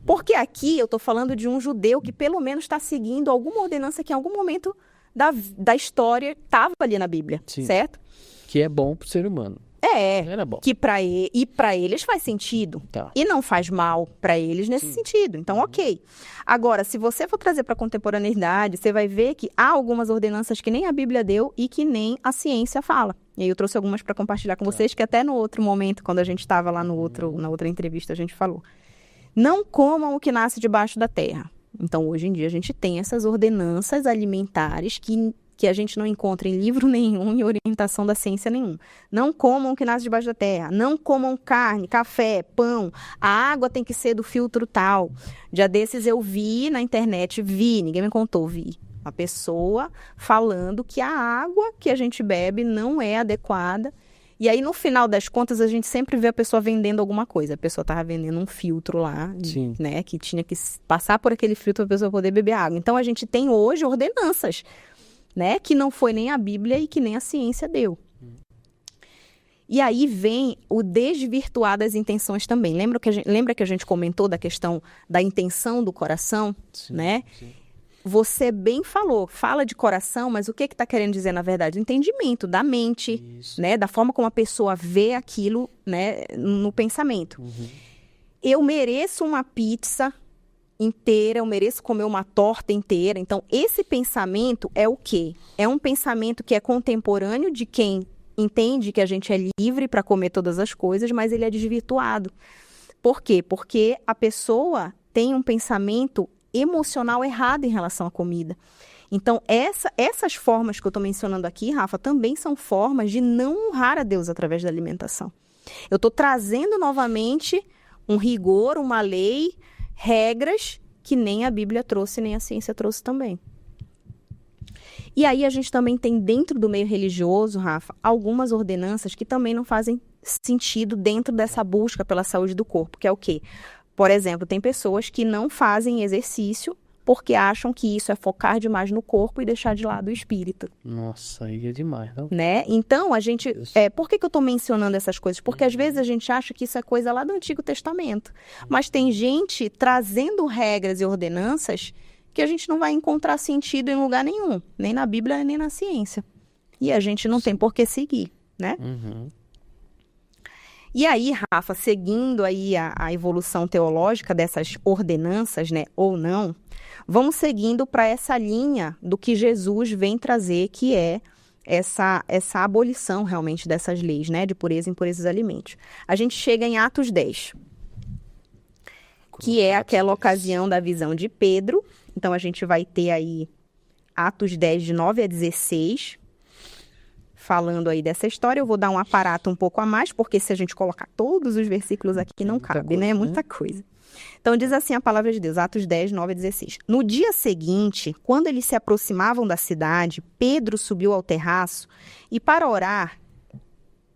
[SPEAKER 3] Porque aqui eu estou falando de um judeu que pelo menos está seguindo alguma ordenança que em algum momento da história estava ali na Bíblia,
[SPEAKER 2] Sim.
[SPEAKER 3] Certo?
[SPEAKER 2] Que é bom para o ser humano. Era bom.
[SPEAKER 3] Que para eles faz sentido.
[SPEAKER 2] Tá.
[SPEAKER 3] E não faz mal para eles nesse sentido. Então, ok. Agora, se você for trazer para a contemporaneidade, você vai ver que há algumas ordenanças que nem a Bíblia deu e que nem a ciência fala. E aí eu trouxe algumas para compartilhar com vocês, que até no outro momento, quando a gente estava lá na outra entrevista, a gente falou. Não comam o que nasce debaixo da terra. Então, hoje em dia, a gente tem essas ordenanças alimentares que a gente não encontra em livro nenhum e orientação da ciência nenhum. Não comam o que nasce debaixo da terra. Não comam carne, café, pão. A água tem que ser do filtro tal. Dia desses eu vi na internet, ninguém me contou, uma pessoa falando que a água que a gente bebe não é adequada. E aí, no final das contas, a gente sempre vê a pessoa vendendo alguma coisa. A pessoa estava vendendo um filtro lá, né, que tinha que passar por aquele filtro para a pessoa poder beber água. Então, a gente tem hoje ordenanças, né, que não foi nem a Bíblia e que nem a ciência deu. E aí vem o desvirtuar das intenções também. Lembra que a gente comentou da questão da intenção do coração,
[SPEAKER 2] Sim,
[SPEAKER 3] né?
[SPEAKER 2] Sim.
[SPEAKER 3] você bem falou, fala de coração, mas o que está querendo dizer, na verdade? O entendimento da mente, né? Da forma como a pessoa vê aquilo, né? No pensamento. Eu mereço uma pizza inteira, eu mereço comer uma torta inteira. Então, esse pensamento é o quê? É um pensamento que é contemporâneo de quem entende que a gente é livre para comer todas as coisas, mas ele é desvirtuado. Por quê? Porque a pessoa tem um pensamento emocional errado em relação à comida. Então, essas formas que eu estou mencionando aqui, Rafa, também são formas de não honrar a Deus através da alimentação. Eu estou trazendo novamente um rigor, uma lei, regras que nem a Bíblia trouxe, nem a ciência trouxe também. E aí a gente também tem dentro do meio religioso, Rafa, algumas ordenanças que também não fazem sentido dentro dessa busca pela saúde do corpo, que é o quê? Por exemplo, tem pessoas que não fazem exercício porque acham que isso é focar demais no corpo e deixar de lado o espírito.
[SPEAKER 2] Nossa, aí é demais, não?
[SPEAKER 3] Né? Então, a gente... por que eu estou mencionando essas coisas? Porque às vezes a gente acha que isso é coisa lá do Antigo Testamento. Mas tem gente trazendo regras e ordenanças que a gente não vai encontrar sentido em lugar nenhum. Nem na Bíblia, nem na ciência. E a gente não tem por que seguir, né? E aí, Rafa, seguindo aí a evolução teológica dessas ordenanças, né, ou não, vamos seguindo para essa linha do que Jesus vem trazer, que é essa abolição realmente dessas leis, né, de pureza e impureza dos alimentos. A gente chega em Atos 10, que é aquela ocasião da visão de Pedro. Então, a gente vai ter aí Atos 10, de 9 a 16, falando aí dessa história. Eu vou dar um aparato um pouco a mais, porque se a gente colocar todos os versículos aqui, não cabe, né? É muita coisa. Então, diz assim a palavra de Deus, Atos 10, 9 a 16. No dia seguinte, quando eles se aproximavam da cidade, Pedro subiu ao terraço e para orar,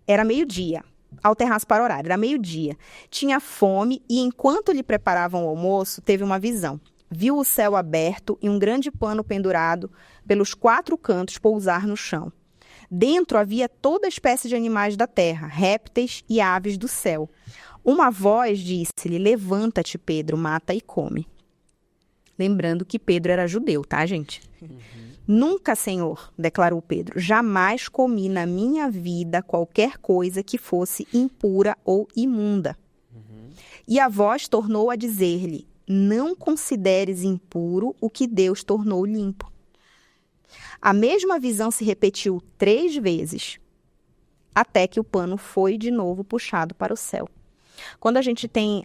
[SPEAKER 3] era meio-dia. Ao terraço para orar, era meio-dia. Tinha fome e enquanto lhe preparavam o almoço, teve uma visão. Viu o céu aberto e um grande pano pendurado pelos 4 cantos pousar no chão. Dentro havia toda espécie de animais da terra, répteis e aves do céu. Uma voz disse-lhe: levanta-te, Pedro, mata e come. Lembrando que Pedro era judeu, tá, gente? Nunca, Senhor, declarou Pedro, jamais comi na minha vida qualquer coisa que fosse impura ou imunda. E a voz tornou a dizer-lhe: não consideres impuro o que Deus tornou limpo. A mesma visão se repetiu 3 vezes, até que o pano foi de novo puxado para o céu. Quando a gente tem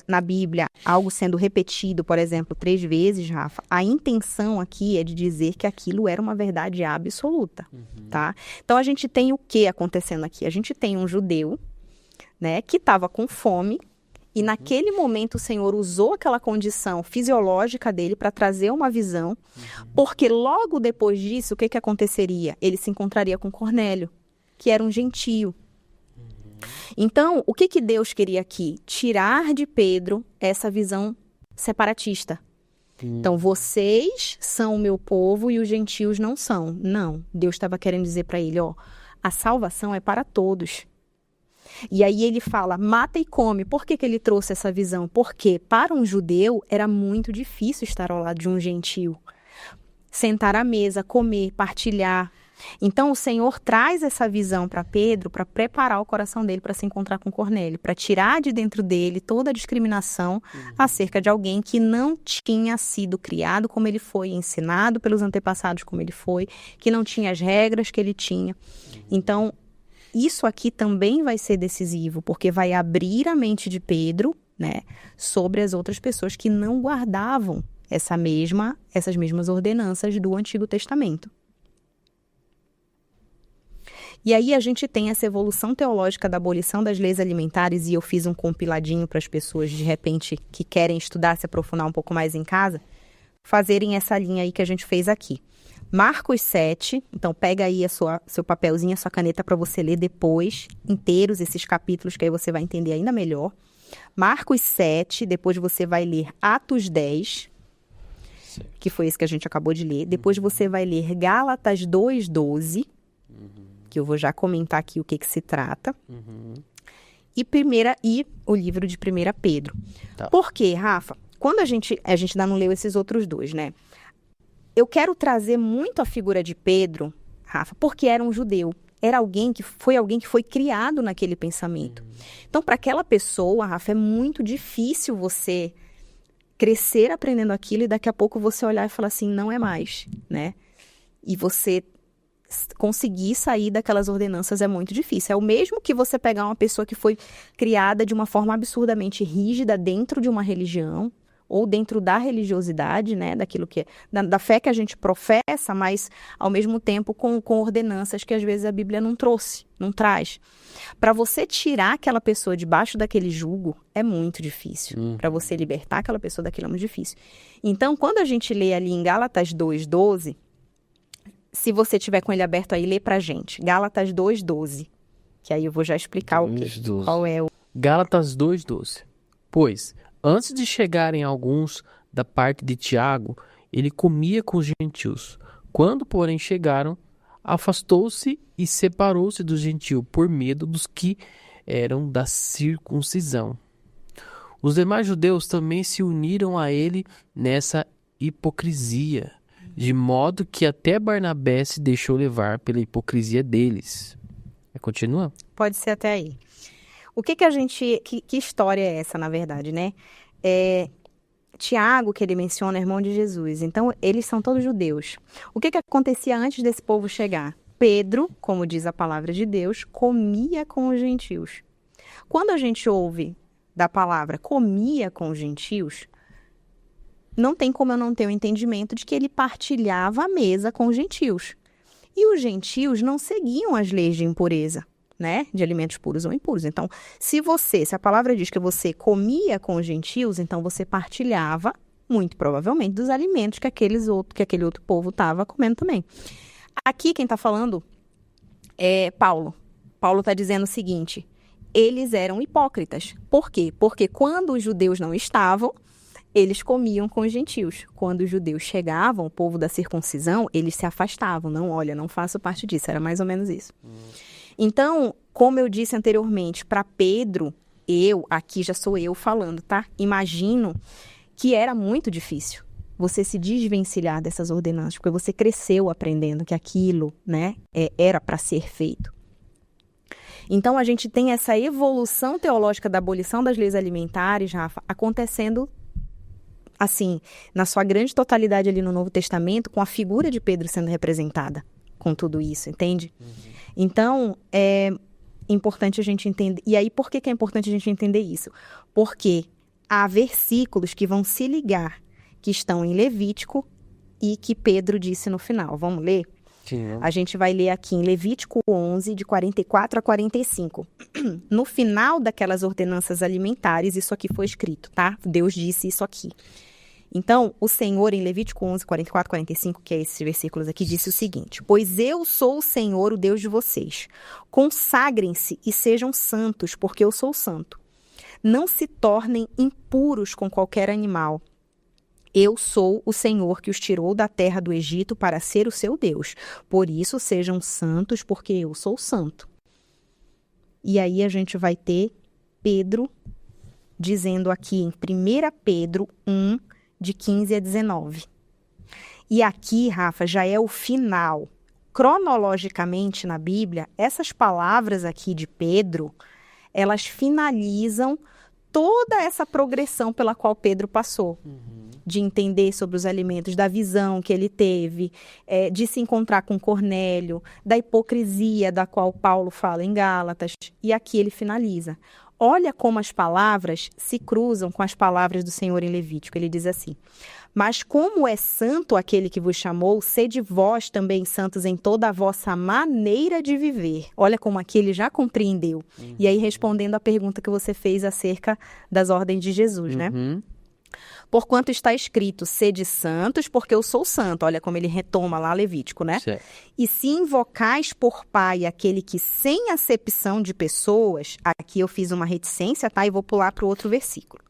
[SPEAKER 3] na Bíblia algo sendo repetido, por exemplo, 3 vezes, Rafa, a intenção aqui é de dizer que aquilo era uma verdade absoluta, tá? Então, a gente tem o que acontecendo aqui? A gente tem um judeu, né, que estava com fome, e naquele momento o Senhor usou aquela condição fisiológica dele para trazer uma visão, porque logo depois disso, o que aconteceria? Ele se encontraria com Cornélio, que era um gentio. Então, o que Deus queria aqui? Tirar de Pedro essa visão separatista. Então, vocês são o meu povo e os gentios não são. Não, Deus estava querendo dizer para ele, ó, a salvação é para todos. E aí ele fala, mata e come. Por que ele trouxe essa visão? Porque para um judeu era muito difícil estar ao lado de um gentio. Sentar à mesa, comer, partilhar. Então o Senhor traz essa visão para Pedro para preparar o coração dele para se encontrar com Cornélio, para tirar de dentro dele toda a discriminação acerca de alguém que não tinha sido criado como ele foi, ensinado pelos antepassados como ele foi, que não tinha as regras que ele tinha. Então, isso aqui também vai ser decisivo, porque vai abrir a mente de Pedro, né, sobre as outras pessoas que não guardavam essas mesmas ordenanças do Antigo Testamento. E aí a gente tem essa evolução teológica da abolição das leis alimentares, e eu fiz um compiladinho para as pessoas, de repente, que querem estudar, se aprofundar um pouco mais em casa, fazerem essa linha aí que a gente fez aqui. Marcos 7, então pega aí seu papelzinho, a sua caneta para você ler depois, inteiros esses capítulos, que aí você vai entender ainda melhor. Marcos 7, depois você vai ler Atos 10, que foi esse que a gente acabou de ler. Depois você vai ler Gálatas 2:12, que eu vou já comentar aqui o que se trata. E o livro de 1 Pedro. Tá. Por quê, Rafa? Quando a gente ainda não leu esses outros 2, né? eu quero trazer muito a figura de Pedro, Rafa, porque era um judeu. Era alguém que foi criado naquele pensamento. Então, para aquela pessoa, Rafa, é muito difícil você crescer aprendendo aquilo e daqui a pouco você olhar e falar assim, não é mais, né? E você conseguir sair daquelas ordenanças é muito difícil. É o mesmo que você pegar uma pessoa que foi criada de uma forma absurdamente rígida dentro de uma religião, ou dentro da religiosidade, né, daquilo que da fé que a gente professa, mas ao mesmo tempo com ordenanças que às vezes a Bíblia não traz. Para você tirar aquela pessoa debaixo daquele jugo é muito difícil. Para você libertar aquela pessoa daquilo é muito difícil. Então, quando a gente lê ali em Gálatas 2:12, se você tiver com ele aberto aí, lê pra gente. Gálatas 2:12, que aí eu vou já explicar qual é o...
[SPEAKER 2] Gálatas 2:12. Pois, antes de chegarem alguns da parte de Tiago, ele comia com os gentios. Quando, porém, chegaram, afastou-se e separou-se dos gentios por medo dos que eram da circuncisão. Os demais judeus também se uniram a ele nessa hipocrisia, de modo que até Barnabé se deixou levar pela hipocrisia deles. Continua?
[SPEAKER 3] Pode ser até aí. O que a gente... Que história é essa, na verdade, né? Tiago, que ele menciona, é irmão de Jesus. Então, eles são todos judeus. O que acontecia antes desse povo chegar? Pedro, como diz a palavra de Deus, comia com os gentios. Quando a gente ouve da palavra comia com os gentios, não tem como eu não ter o entendimento de que ele partilhava a mesa com os gentios. E os gentios não seguiam as leis de impureza, né? De alimentos puros ou impuros. Então, se a palavra diz que você comia com os gentios, então você partilhava, muito provavelmente, dos alimentos que aquele outro povo estava comendo também. Aqui quem está falando é Paulo. Paulo está dizendo o seguinte, eles eram hipócritas. Por quê? Porque quando os judeus não estavam, eles comiam com os gentios. Quando os judeus chegavam, o povo da circuncisão, eles se afastavam. Não, olha, não faço parte disso. Era mais ou menos isso. Então, como eu disse anteriormente, para Pedro, aqui já sou eu falando, tá? Imagino que era muito difícil você se desvencilhar dessas ordenanças, porque você cresceu aprendendo que aquilo, né, era para ser feito. Então, a gente tem essa evolução teológica da abolição das leis alimentares, Rafa, acontecendo, assim, na sua grande totalidade ali no Novo Testamento, com a figura de Pedro sendo representada com tudo isso, entende? Então, é importante a gente entender... E aí, por que é importante a gente entender isso? Porque há versículos que vão se ligar, que estão em Levítico e que Pedro disse no final. Vamos ler?
[SPEAKER 2] Sim.
[SPEAKER 3] A gente vai ler aqui em Levítico 11, de 44 a 45. No final daquelas ordenanças alimentares, isso aqui foi escrito, tá? Deus disse isso aqui. Então, o Senhor, em Levítico 11, 44, 45, que é esses versículos aqui, disse o seguinte: pois eu sou o Senhor, o Deus de vocês. Consagrem-se e sejam santos, porque eu sou santo. Não se tornem impuros com qualquer animal. Eu sou o Senhor que os tirou da terra do Egito para ser o seu Deus. Por isso, sejam santos, porque eu sou santo. E aí a gente vai ter Pedro dizendo aqui em 1 Pedro 1, de 15 a 19. E aqui, Rafa, já é o final. Cronologicamente na Bíblia, essas palavras aqui de Pedro, elas finalizam toda essa progressão pela qual Pedro passou. De entender sobre os alimentos, da visão que ele teve, de se encontrar com Cornélio, da hipocrisia da qual Paulo fala em Gálatas. E aqui ele finaliza. Olha como as palavras se cruzam com as palavras do Senhor em Levítico. Ele diz assim: mas como é santo aquele que vos chamou, sede vós também santos em toda a vossa maneira de viver. Olha como aqui ele já compreendeu. E aí respondendo à pergunta que você fez acerca das ordens de Jesus, né? Porquanto está escrito, sede santos, porque eu sou santo. Olha como ele retoma lá Levítico, né?
[SPEAKER 2] Certo.
[SPEAKER 3] E se invocais por pai aquele que sem acepção de pessoas, aqui eu fiz uma reticência, tá? E vou pular para o outro versículo.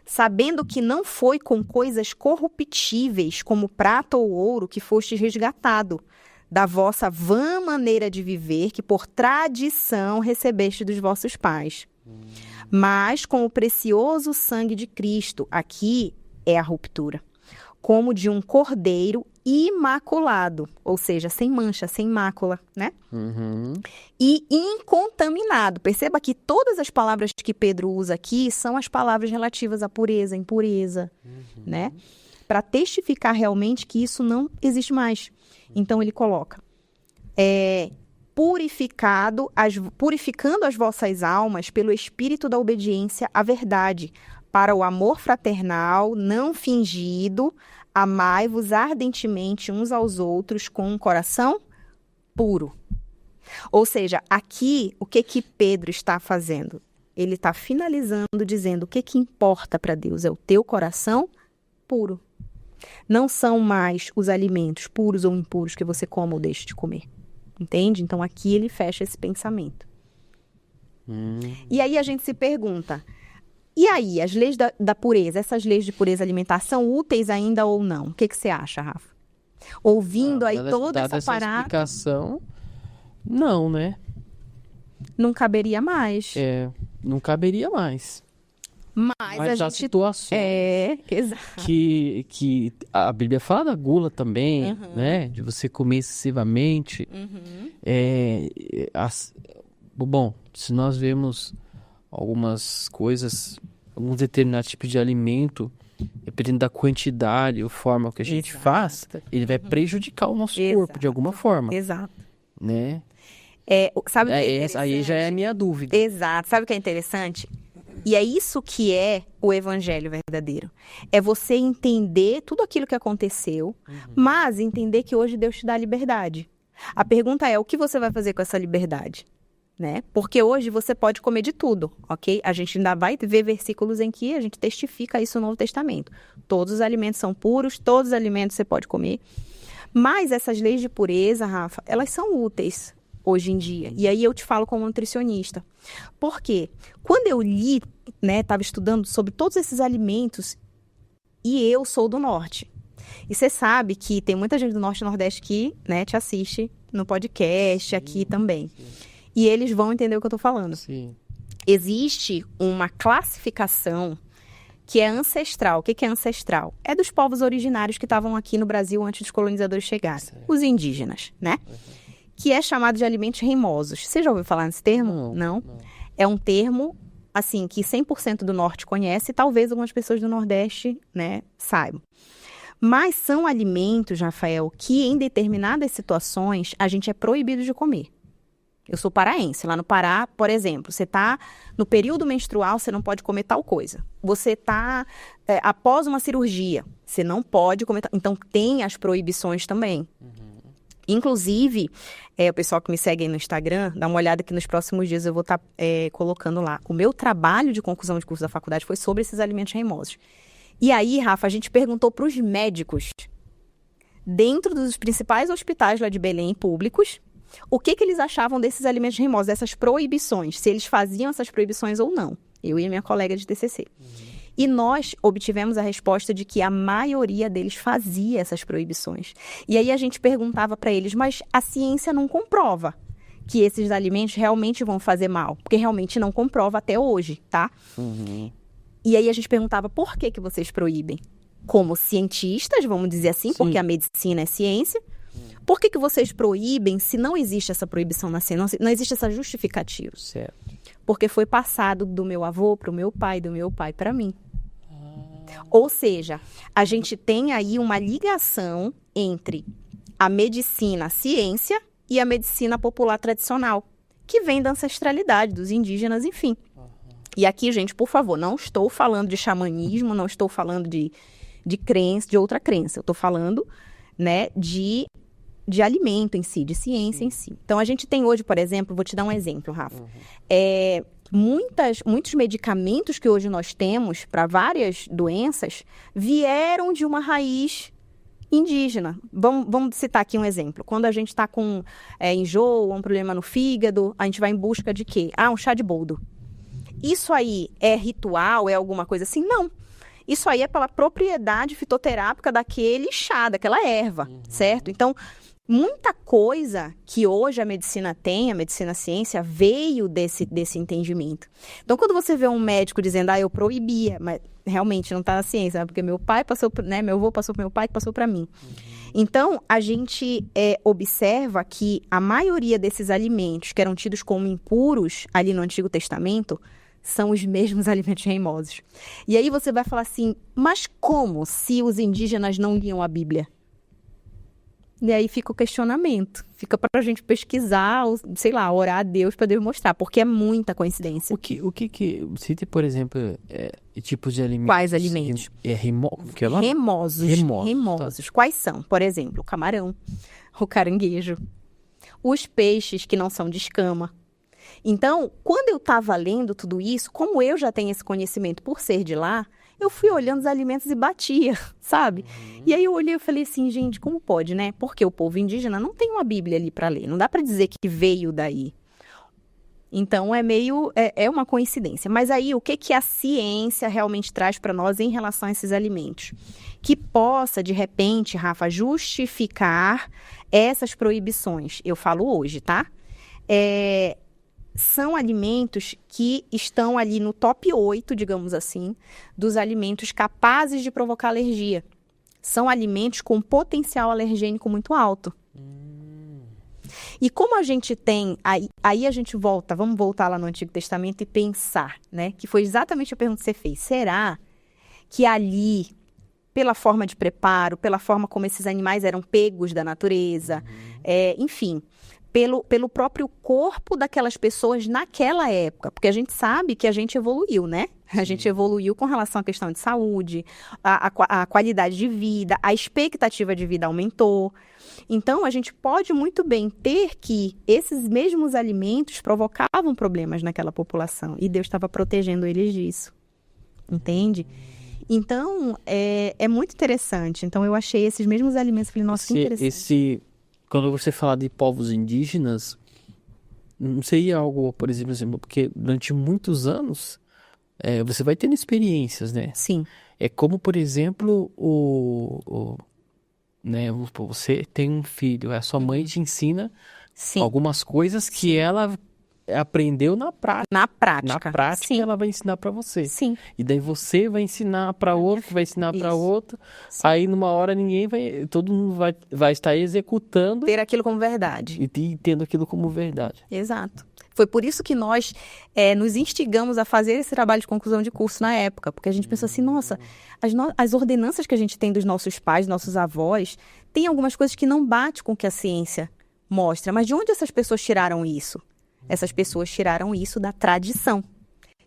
[SPEAKER 3] Sabendo que não foi com coisas corruptíveis, como prata ou ouro, que fostes resgatado, da vossa vã maneira de viver, que por tradição recebeste dos vossos pais. Mas com o precioso sangue de Cristo, aqui é a ruptura. como de um cordeiro imaculado, ou seja, sem mancha, sem mácula, né? E incontaminado. Perceba que todas as palavras que Pedro usa aqui são as palavras relativas à pureza, impureza, né? Para testificar realmente que isso não existe mais. Então ele coloca, purificando as vossas almas pelo espírito da obediência à verdade, para o amor fraternal, não fingido, amai-vos ardentemente uns aos outros com um coração puro. Ou seja, aqui, o que Pedro está fazendo? Ele está finalizando dizendo o que importa para Deus é o teu coração puro. Não são mais os alimentos puros ou impuros que você come ou deixa de comer. Entende? Então, aqui ele fecha esse pensamento. E aí a gente se pergunta, e aí, as leis da pureza, essas leis de pureza alimentar são úteis ainda ou não? O que você acha, Rafa? Ouvindo aí toda essa parada...
[SPEAKER 2] explicação, não, né?
[SPEAKER 3] Não caberia mais.
[SPEAKER 2] Não caberia mais.
[SPEAKER 3] Mas
[SPEAKER 2] a situação
[SPEAKER 3] exato.
[SPEAKER 2] que a Bíblia fala da gula também, né? De você comer excessivamente. Bom, se nós vemos algumas coisas, alguns determinados tipos de alimento, dependendo da quantidade ou forma que a gente faz, ele vai prejudicar o nosso corpo de alguma forma.
[SPEAKER 3] Exato.
[SPEAKER 2] Né?
[SPEAKER 3] Sabe o que
[SPEAKER 2] aí já é a minha dúvida.
[SPEAKER 3] Exato. Sabe o que é interessante? E é isso que é o evangelho verdadeiro. É você entender tudo aquilo que aconteceu, mas entender que hoje Deus te dá liberdade. A pergunta é, o que você vai fazer com essa liberdade? Né? Porque hoje você pode comer de tudo, ok? A gente ainda vai ver versículos em que a gente testifica isso no Novo Testamento. Todos os alimentos são puros, todos os alimentos você pode comer. Mas essas leis de pureza, Rafa, elas são úteis hoje em dia. E aí eu te falo como nutricionista. Por quê? Quando eu li, né, estava estudando sobre todos esses alimentos, e eu sou do Norte. E você sabe que tem muita gente do Norte e Nordeste que, né, te assiste no podcast, aqui também. E eles vão entender o que eu estou falando.
[SPEAKER 2] Sim.
[SPEAKER 3] Existe uma classificação que é ancestral. O que é ancestral? É dos povos originários que estavam aqui no Brasil antes dos colonizadores chegarem. Os indígenas, né? Que é chamado de alimentos reimosos. Você já ouviu falar nesse termo? Não. É um termo, assim, que 100% do Norte conhece, e talvez algumas pessoas do Nordeste, né, saibam. Mas são alimentos, Rafael, que em determinadas situações a gente é proibido de comer. Eu sou paraense. Lá no Pará, por exemplo, você está no período menstrual, você não pode comer tal coisa. Você está após uma cirurgia, você não pode comer tal... Então, tem as proibições também. Inclusive, o pessoal que me segue aí no Instagram, dá uma olhada que nos próximos dias eu vou estar colocando lá. O meu trabalho de conclusão de curso da faculdade foi sobre esses alimentos reimosos. E aí, Rafa, a gente perguntou para os médicos, dentro dos principais hospitais lá de Belém, públicos, o que eles achavam desses alimentos reimosos, dessas proibições, se eles faziam essas proibições ou não. Eu e a minha colega de TCC. E nós obtivemos a resposta de que a maioria deles fazia essas proibições. E aí a gente perguntava para eles, mas a ciência não comprova que esses alimentos realmente vão fazer mal, porque realmente não comprova até hoje, tá? E aí a gente perguntava, por que vocês proíbem? Como cientistas, vamos dizer assim, porque a medicina é ciência. Por que vocês proíbem se não existe essa proibição na ciência, não existe essa justificativa?
[SPEAKER 2] Certo.
[SPEAKER 3] Porque foi passado do meu avô para o meu pai, do meu pai para mim. Ou seja, a gente tem aí uma ligação entre a medicina, a ciência e a medicina popular tradicional, que vem da ancestralidade, dos indígenas, enfim. E aqui, gente, por favor, não estou falando de xamanismo, não estou falando de crença, de outra crença. Eu estou falando, né, de alimento em si, de ciência em si. Então, a gente tem hoje, por exemplo, vou te dar um exemplo, Rafa. Muitos medicamentos que hoje nós temos para várias doenças vieram de uma raiz indígena. Vamos citar aqui um exemplo. Quando a gente está com enjoo, um problema no fígado, a gente vai em busca de quê? Um chá de boldo. Isso aí é ritual, é alguma coisa assim? Não. Isso aí é pela propriedade fitoterápica daquele chá, daquela erva, certo? Então, Muita coisa que hoje a medicina tem, a ciência, veio desse entendimento. Então, quando você vê um médico dizendo, eu proibia, mas realmente não está na ciência, porque meu pai passou, né, meu avô passou para meu pai, que passou para mim. Então, a gente observa que a maioria desses alimentos que eram tidos como impuros ali no Antigo Testamento são os mesmos alimentos reimosos. E aí você vai falar assim, mas como se os indígenas não liam a Bíblia? E aí fica o questionamento. Fica para a gente pesquisar, ou, sei lá, orar a Deus para Deus mostrar, porque é muita coincidência.
[SPEAKER 2] Cite, por exemplo, tipos de alimentos.
[SPEAKER 3] Quais alimentos? Remosos. Tá. Quais são? Por exemplo, o camarão, o caranguejo, os peixes que não são de escama. Então, quando eu estava lendo tudo isso, como eu já tenho esse conhecimento por ser de lá, eu fui olhando os alimentos e batia, sabe? E aí eu olhei e falei assim, gente, como pode, né? Porque o povo indígena não tem uma Bíblia ali para ler. Não dá para dizer que veio daí. Então, é uma coincidência. Mas aí, o que a ciência realmente traz para nós em relação a esses alimentos? Que possa, de repente, Rafa, justificar essas proibições. Eu falo hoje, tá? São alimentos que estão ali no top 8, digamos assim, dos alimentos capazes de provocar alergia. São alimentos com potencial alergênico muito alto. E como a gente tem... Aí a gente vamos voltar lá no Antigo Testamento e pensar, né? Que foi exatamente a pergunta que você fez. Será que ali, pela forma de preparo, pela forma como esses animais eram pegos da natureza, enfim... Pelo próprio corpo daquelas pessoas naquela época. Porque a gente sabe que a gente evoluiu, né? A gente evoluiu com relação à questão de saúde, a qualidade de vida, a expectativa de vida aumentou. Então, a gente pode muito bem ter que esses mesmos alimentos provocavam problemas naquela população. E Deus estava protegendo eles disso. Entende? Então, é muito interessante. Então, eu achei esses mesmos alimentos, falei, nossa, que interessante.
[SPEAKER 2] Quando você fala de povos indígenas, não seria algo, por exemplo, porque durante muitos anos você vai tendo experiências, né?
[SPEAKER 3] Sim.
[SPEAKER 2] É como, por exemplo, né, você tem um filho, a sua mãe te ensina algumas coisas que ela aprendeu na prática.
[SPEAKER 3] Na prática,
[SPEAKER 2] sim. Ela vai ensinar para você.
[SPEAKER 3] Sim.
[SPEAKER 2] E daí você vai ensinar para outro, que vai ensinar para outro. Sim. Aí numa hora todo mundo vai estar executando.
[SPEAKER 3] Ter aquilo como verdade.
[SPEAKER 2] E tendo aquilo como verdade.
[SPEAKER 3] Exato. Foi por isso que nós nos instigamos a fazer esse trabalho de conclusão de curso na época. Porque a gente pensou assim, nossa, as ordenanças que a gente tem dos nossos pais, nossos avós, tem algumas coisas que não batem com o que a ciência mostra. Mas de onde essas pessoas tiraram isso? Essas pessoas tiraram isso da tradição,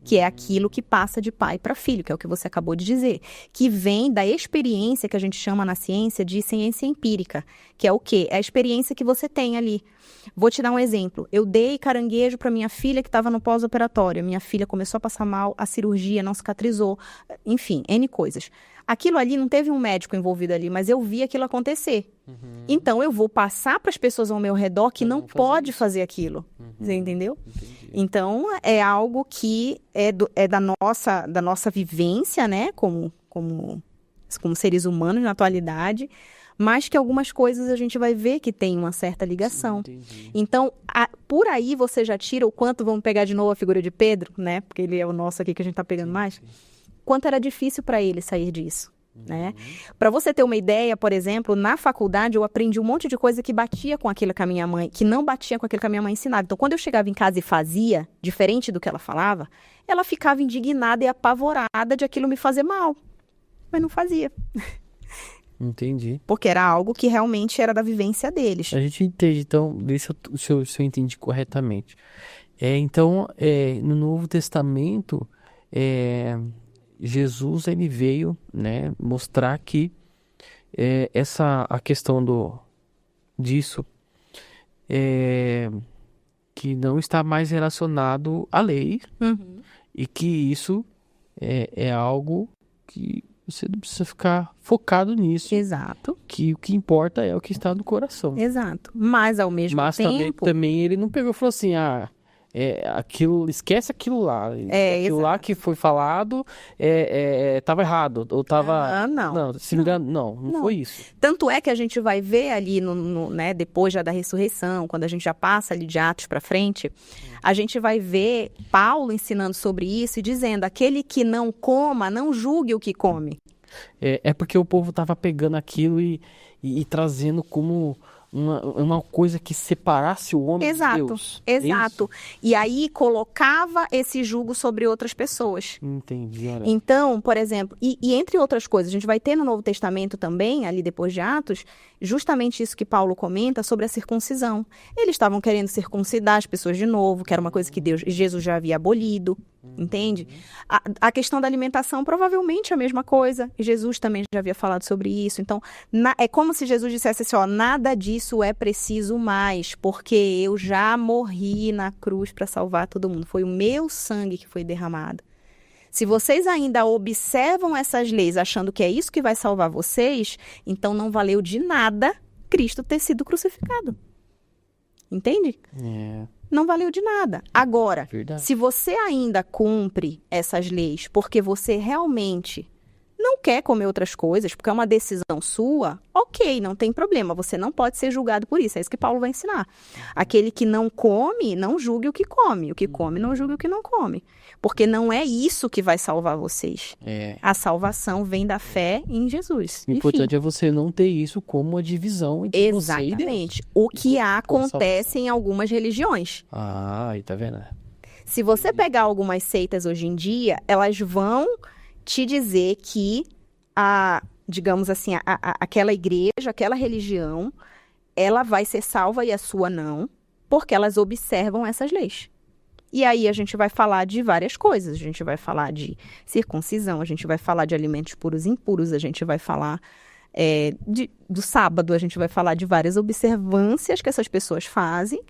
[SPEAKER 3] que é aquilo que passa de pai para filho, que é o que você acabou de dizer, que vem da experiência que a gente chama na ciência de ciência empírica, que é o quê? É a experiência que você tem ali. Vou te dar um exemplo. Eu dei caranguejo para minha filha que estava no pós-operatório. Minha filha começou a passar mal, a cirurgia não cicatrizou, enfim, N coisas. Aquilo ali não teve um médico envolvido ali, mas eu vi aquilo acontecer. Então, eu vou passar para as pessoas ao meu redor que não pode fazer aquilo. Você entendeu? Entendi. Então, é algo que é da nossa vivência, né? Como seres humanos na atualidade, mas que algumas coisas a gente vai ver que tem uma certa ligação. Sim, então, por aí você já tira o quanto, vamos pegar de novo a figura de Pedro, né? Porque ele é o nosso aqui que a gente está pegando mais. Quanto era difícil para ele sair disso, né? Para você ter uma ideia, por exemplo, na faculdade eu aprendi um monte de coisa que batia com aquilo que a minha mãe, que não batia com aquilo que a minha mãe ensinava. Então, quando eu chegava em casa e fazia, diferente do que ela falava, ela ficava indignada e apavorada de aquilo me fazer mal. Mas não fazia.
[SPEAKER 2] Entendi.
[SPEAKER 3] Porque era algo que realmente era da vivência deles.
[SPEAKER 2] A gente entende, então, vê se eu entendi corretamente. Então, no Novo Testamento, Jesus ele veio, né, mostrar que a questão disso que não está mais relacionado à lei e que isso é algo que você não precisa ficar focado nisso.
[SPEAKER 3] Exato.
[SPEAKER 2] Que o que importa é o que está no coração.
[SPEAKER 3] Exato. Mas ao mesmo tempo...
[SPEAKER 2] Mas também ele não pegou e falou assim, aquilo, esquece aquilo lá. Aquilo lá que foi falado tava errado. Ou tava.
[SPEAKER 3] Não.
[SPEAKER 2] Se não me engano, não foi isso.
[SPEAKER 3] Tanto é que a gente vai ver ali, né, depois já da ressurreição, quando a gente já passa ali de Atos para frente, a gente vai ver Paulo ensinando sobre isso e dizendo: aquele que não coma, não julgue o que come.
[SPEAKER 2] É porque o povo tava pegando aquilo e trazendo como uma coisa que separasse o homem de Deus.
[SPEAKER 3] Exato. E aí colocava esse jugo sobre outras pessoas.
[SPEAKER 2] Entendi, olha.
[SPEAKER 3] Então, por exemplo, e entre outras coisas, a gente vai ter no Novo Testamento também, ali depois de Atos, justamente isso que Paulo comenta sobre a circuncisão. Eles estavam querendo circuncidar as pessoas de novo, que era uma coisa que Jesus já havia abolido, entende? A questão da alimentação, provavelmente a mesma coisa. Jesus também já havia falado sobre isso. Então, é como se Jesus dissesse assim, nada disso é preciso mais, porque eu já morri na cruz para salvar todo mundo. Foi o meu sangue que foi derramado. Se vocês ainda observam essas leis achando que é isso que vai salvar vocês, então não valeu de nada Cristo ter sido crucificado. Entende? Não valeu de nada. Agora, se você ainda cumpre essas leis porque você realmente não quer comer outras coisas, porque é uma decisão sua, ok, não tem problema, você não pode ser julgado por isso, é isso que Paulo vai ensinar. Aquele que não come, não julgue o que come, não julgue o que não come, porque não é isso que vai salvar vocês. A salvação vem da fé em Jesus.
[SPEAKER 2] O importante é você não ter isso como uma divisão entre você e Deus.
[SPEAKER 3] Exatamente. O que acontece em algumas religiões.
[SPEAKER 2] Aí tá vendo?
[SPEAKER 3] Se você pegar algumas seitas hoje em dia, elas vão te dizer que digamos assim, aquela igreja, aquela religião, ela vai ser salva e a sua não, porque elas observam essas leis. E aí a gente vai falar de várias coisas. A gente vai falar de circuncisão, a gente vai falar de alimentos puros e impuros, a gente vai falar do sábado, a gente vai falar de várias observâncias que essas pessoas fazem,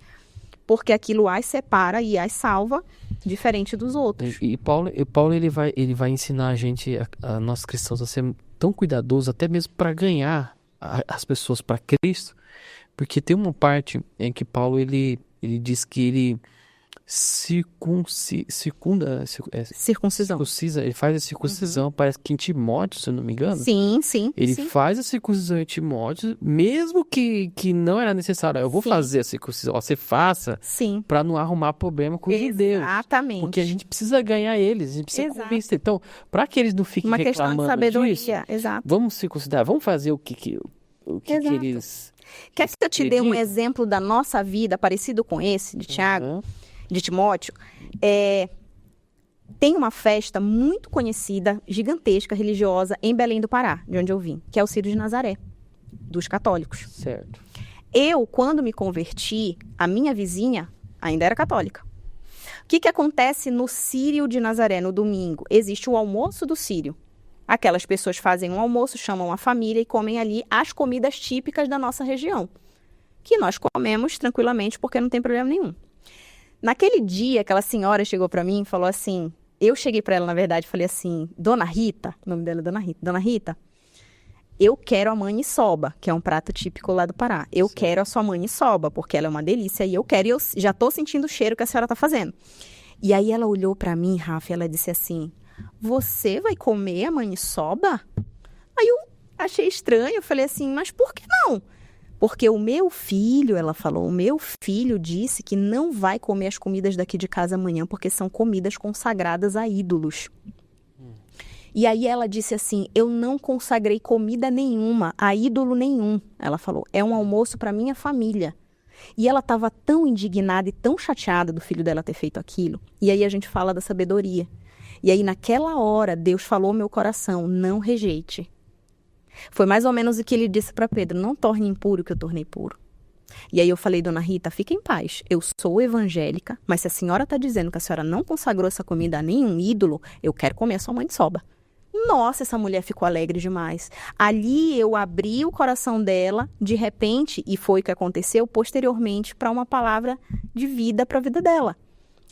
[SPEAKER 3] porque aquilo as separa e as salva diferente dos outros.
[SPEAKER 2] E Paulo ele vai ensinar a gente, a nós cristãos, a ser tão cuidadosos, até mesmo para ganhar as pessoas para Cristo, porque tem uma parte em que Paulo ele diz que ele circuncisa, ele faz a circuncisão, parece que em Timóteo, se eu não me engano.
[SPEAKER 3] Sim.
[SPEAKER 2] Ele faz a circuncisão em Timóteo, mesmo que não era necessário. Eu vou fazer a circuncisão, você faça, para não arrumar problema com os judeus.
[SPEAKER 3] Exatamente.
[SPEAKER 2] Porque a gente precisa ganhar eles, a gente precisa convencer. Então, para que eles não fiquem reclamando
[SPEAKER 3] sabedoria,
[SPEAKER 2] disso,
[SPEAKER 3] exato.
[SPEAKER 2] Vamos circuncidar, vamos fazer o que eles...
[SPEAKER 3] Quer que eu te dê um exemplo da nossa vida parecido com esse, de Tiago? De Timóteo, tem uma festa muito conhecida, gigantesca, religiosa, em Belém do Pará, de onde eu vim, que é o Círio de Nazaré, dos católicos.
[SPEAKER 2] Certo.
[SPEAKER 3] Eu, quando me converti, a minha vizinha ainda era católica. O que acontece no Círio de Nazaré, no domingo? Existe o almoço do Círio. Aquelas pessoas fazem um almoço, chamam a família e comem ali as comidas típicas da nossa região, que nós comemos tranquilamente porque não tem problema nenhum. Naquele dia, aquela senhora chegou para mim e falou assim, eu cheguei para ela, na verdade, falei assim, Dona Rita, o nome dela é Dona Rita, Dona Rita, eu quero a maniçoba, que é um prato típico lá do Pará. Eu quero a sua maniçoba, porque ela é uma delícia e eu quero, e eu já tô sentindo o cheiro que a senhora tá fazendo. E aí ela olhou para mim, Rafa, e ela disse assim, você vai comer a maniçoba? Aí eu achei estranho, eu falei assim, mas por que não? Porque o meu filho, ela falou, o meu filho disse que não vai comer as comidas daqui de casa amanhã, porque são comidas consagradas a ídolos. E aí ela disse assim, eu não consagrei comida nenhuma, a ídolo nenhum. Ela falou, é um almoço para minha família. E ela estava tão indignada e tão chateada do filho dela ter feito aquilo. E aí a gente fala da sabedoria. E aí naquela hora, Deus falou ao meu coração, não rejeite. Foi mais ou menos o que ele disse para Pedro, não torne impuro o que eu tornei puro. E aí eu falei, Dona Rita, fique em paz, eu sou evangélica, mas se a senhora está dizendo que a senhora não consagrou essa comida a nenhum ídolo, eu quero comer a sua maniçoba. Nossa, essa mulher ficou alegre demais. Ali eu abri o coração dela, de repente, e foi o que aconteceu posteriormente, para uma palavra de vida para a vida dela.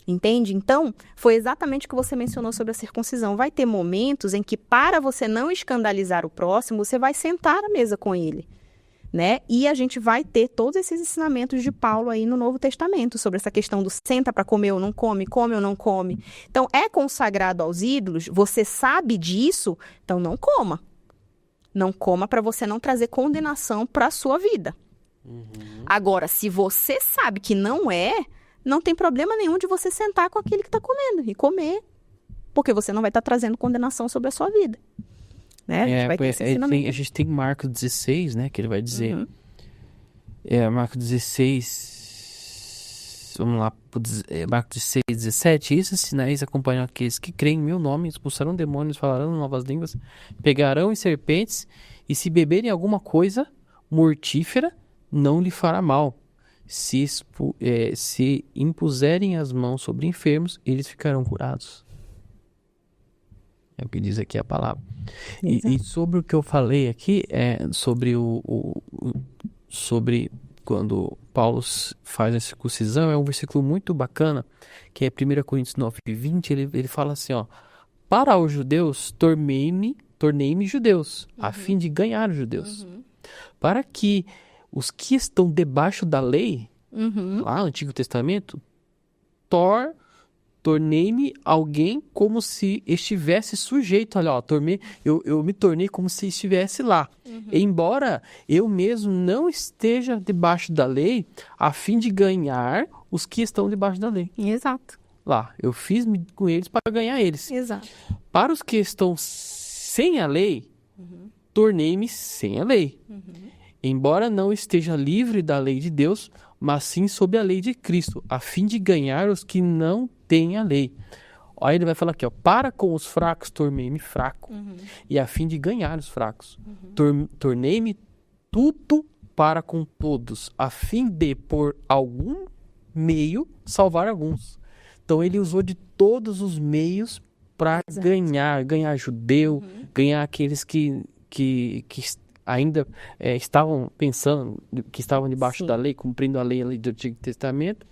[SPEAKER 3] Entende? Então, foi exatamente o que você mencionou sobre a circuncisão. Vai ter momentos em que, para você não escandalizar o próximo, você vai sentar à mesa com ele. né? E a gente vai ter todos esses ensinamentos de Paulo aí no Novo Testamento, sobre essa questão do senta para comer ou não come, come ou não come. Então, é consagrado aos ídolos, você sabe disso, então não coma. Não coma para você não trazer condenação para a sua vida. Agora, se você sabe que não é, não tem problema nenhum de você sentar com aquele que está comendo e comer, porque você não vai estar trazendo condenação sobre a sua vida. Né?
[SPEAKER 2] A gente tem Marcos 16, né, que ele vai dizer. Marcos 16, vamos lá, Marcos 16, 17. Esses sinais acompanham aqueles que creem em meu nome, expulsarão demônios, falarão novas línguas, pegarão em serpentes, e se beberem alguma coisa mortífera, não lhe fará mal. Se impuserem as mãos sobre enfermos, eles ficarão curados. É o que diz aqui a palavra. E sobre o que eu falei aqui, sobre sobre quando Paulo faz a circuncisão, é um versículo muito bacana, que é 1 Coríntios 9:20, ele fala assim, ó, para os judeus, tornei-me judeus, a fim de ganhar os judeus. Para que os que estão debaixo da lei, lá no Antigo Testamento, tornei-me alguém como se estivesse sujeito. Olha, ó, eu me tornei como se estivesse lá. Embora eu mesmo não esteja debaixo da lei, a fim de ganhar os que estão debaixo da lei.
[SPEAKER 3] Exato.
[SPEAKER 2] Lá, eu fiz com eles para ganhar eles.
[SPEAKER 3] Exato.
[SPEAKER 2] Para os que estão sem a lei, tornei-me sem a lei. Embora não esteja livre da lei de Deus, mas sim sob a lei de Cristo, a fim de ganhar os que não têm a lei. Aí ele vai falar aqui, ó, para com os fracos tornei-me fraco, e a fim de ganhar os fracos. Tornei-me tudo para com todos, a fim de, por algum meio, salvar alguns. Então ele usou de todos os meios para ganhar judeu, ganhar aqueles que ainda estavam pensando, que estavam debaixo da lei, cumprindo a lei do Antigo Testamento,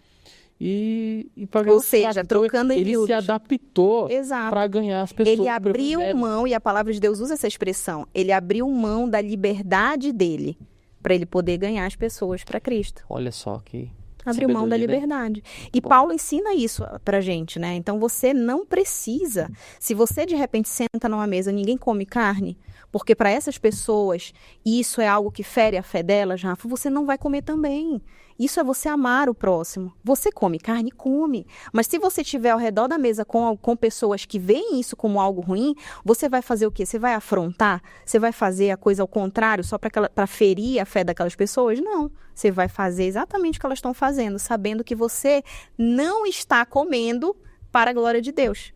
[SPEAKER 2] e para
[SPEAKER 3] Ou seja, trocando em
[SPEAKER 2] ele
[SPEAKER 3] miúdos.
[SPEAKER 2] se adaptou para ganhar as pessoas.
[SPEAKER 3] Ele abriu mão, e a palavra de Deus usa essa expressão, ele abriu mão da liberdade dele, para ele poder ganhar as pessoas para Cristo.
[SPEAKER 2] Olha só que...
[SPEAKER 3] Abriu mão da liberdade. E Paulo ensina isso pra gente, né? Então você não precisa, se você de repente senta numa mesa e ninguém come carne, porque para essas pessoas isso é algo que fere a fé delas, Rafa, você não vai comer também. Isso é você amar o próximo. Você come carne? Come. Mas se você estiver ao redor da mesa com pessoas que veem isso como algo ruim, você vai fazer o quê? Você vai afrontar? Você vai fazer a coisa ao contrário só para ferir a fé daquelas pessoas? Não. Você vai fazer exatamente o que elas estão fazendo, sabendo que você não está comendo para a glória de Deus.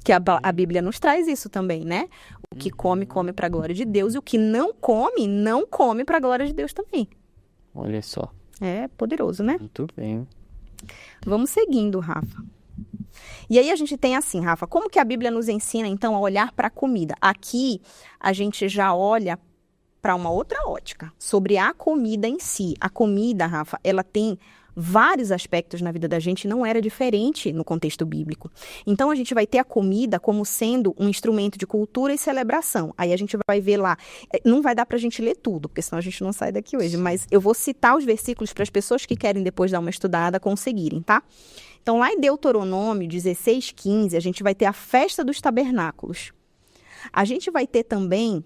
[SPEAKER 3] Que a Bíblia nos traz isso também, né? O que come, come para a glória de Deus. E o que não come para a glória de Deus também.
[SPEAKER 2] Olha só.
[SPEAKER 3] É poderoso, né?
[SPEAKER 2] Muito bem.
[SPEAKER 3] Vamos seguindo, Rafa. E aí a gente tem assim, Rafa, como que a Bíblia nos ensina, então, a olhar para a comida? Aqui, a gente já olha para uma outra ótica, sobre a comida em si. A comida, Rafa, ela tem vários aspectos na vida da gente, não era diferente no contexto bíblico. Então, a gente vai ter a comida como sendo um instrumento de cultura e celebração. Aí a gente vai ver lá, não vai dar pra gente ler tudo, porque senão a gente não sai daqui hoje, mas eu vou citar os versículos para as pessoas que querem depois dar uma estudada conseguirem, tá? Então, lá em Deuteronômio 16:15, a gente vai ter a festa dos tabernáculos. A gente vai ter também,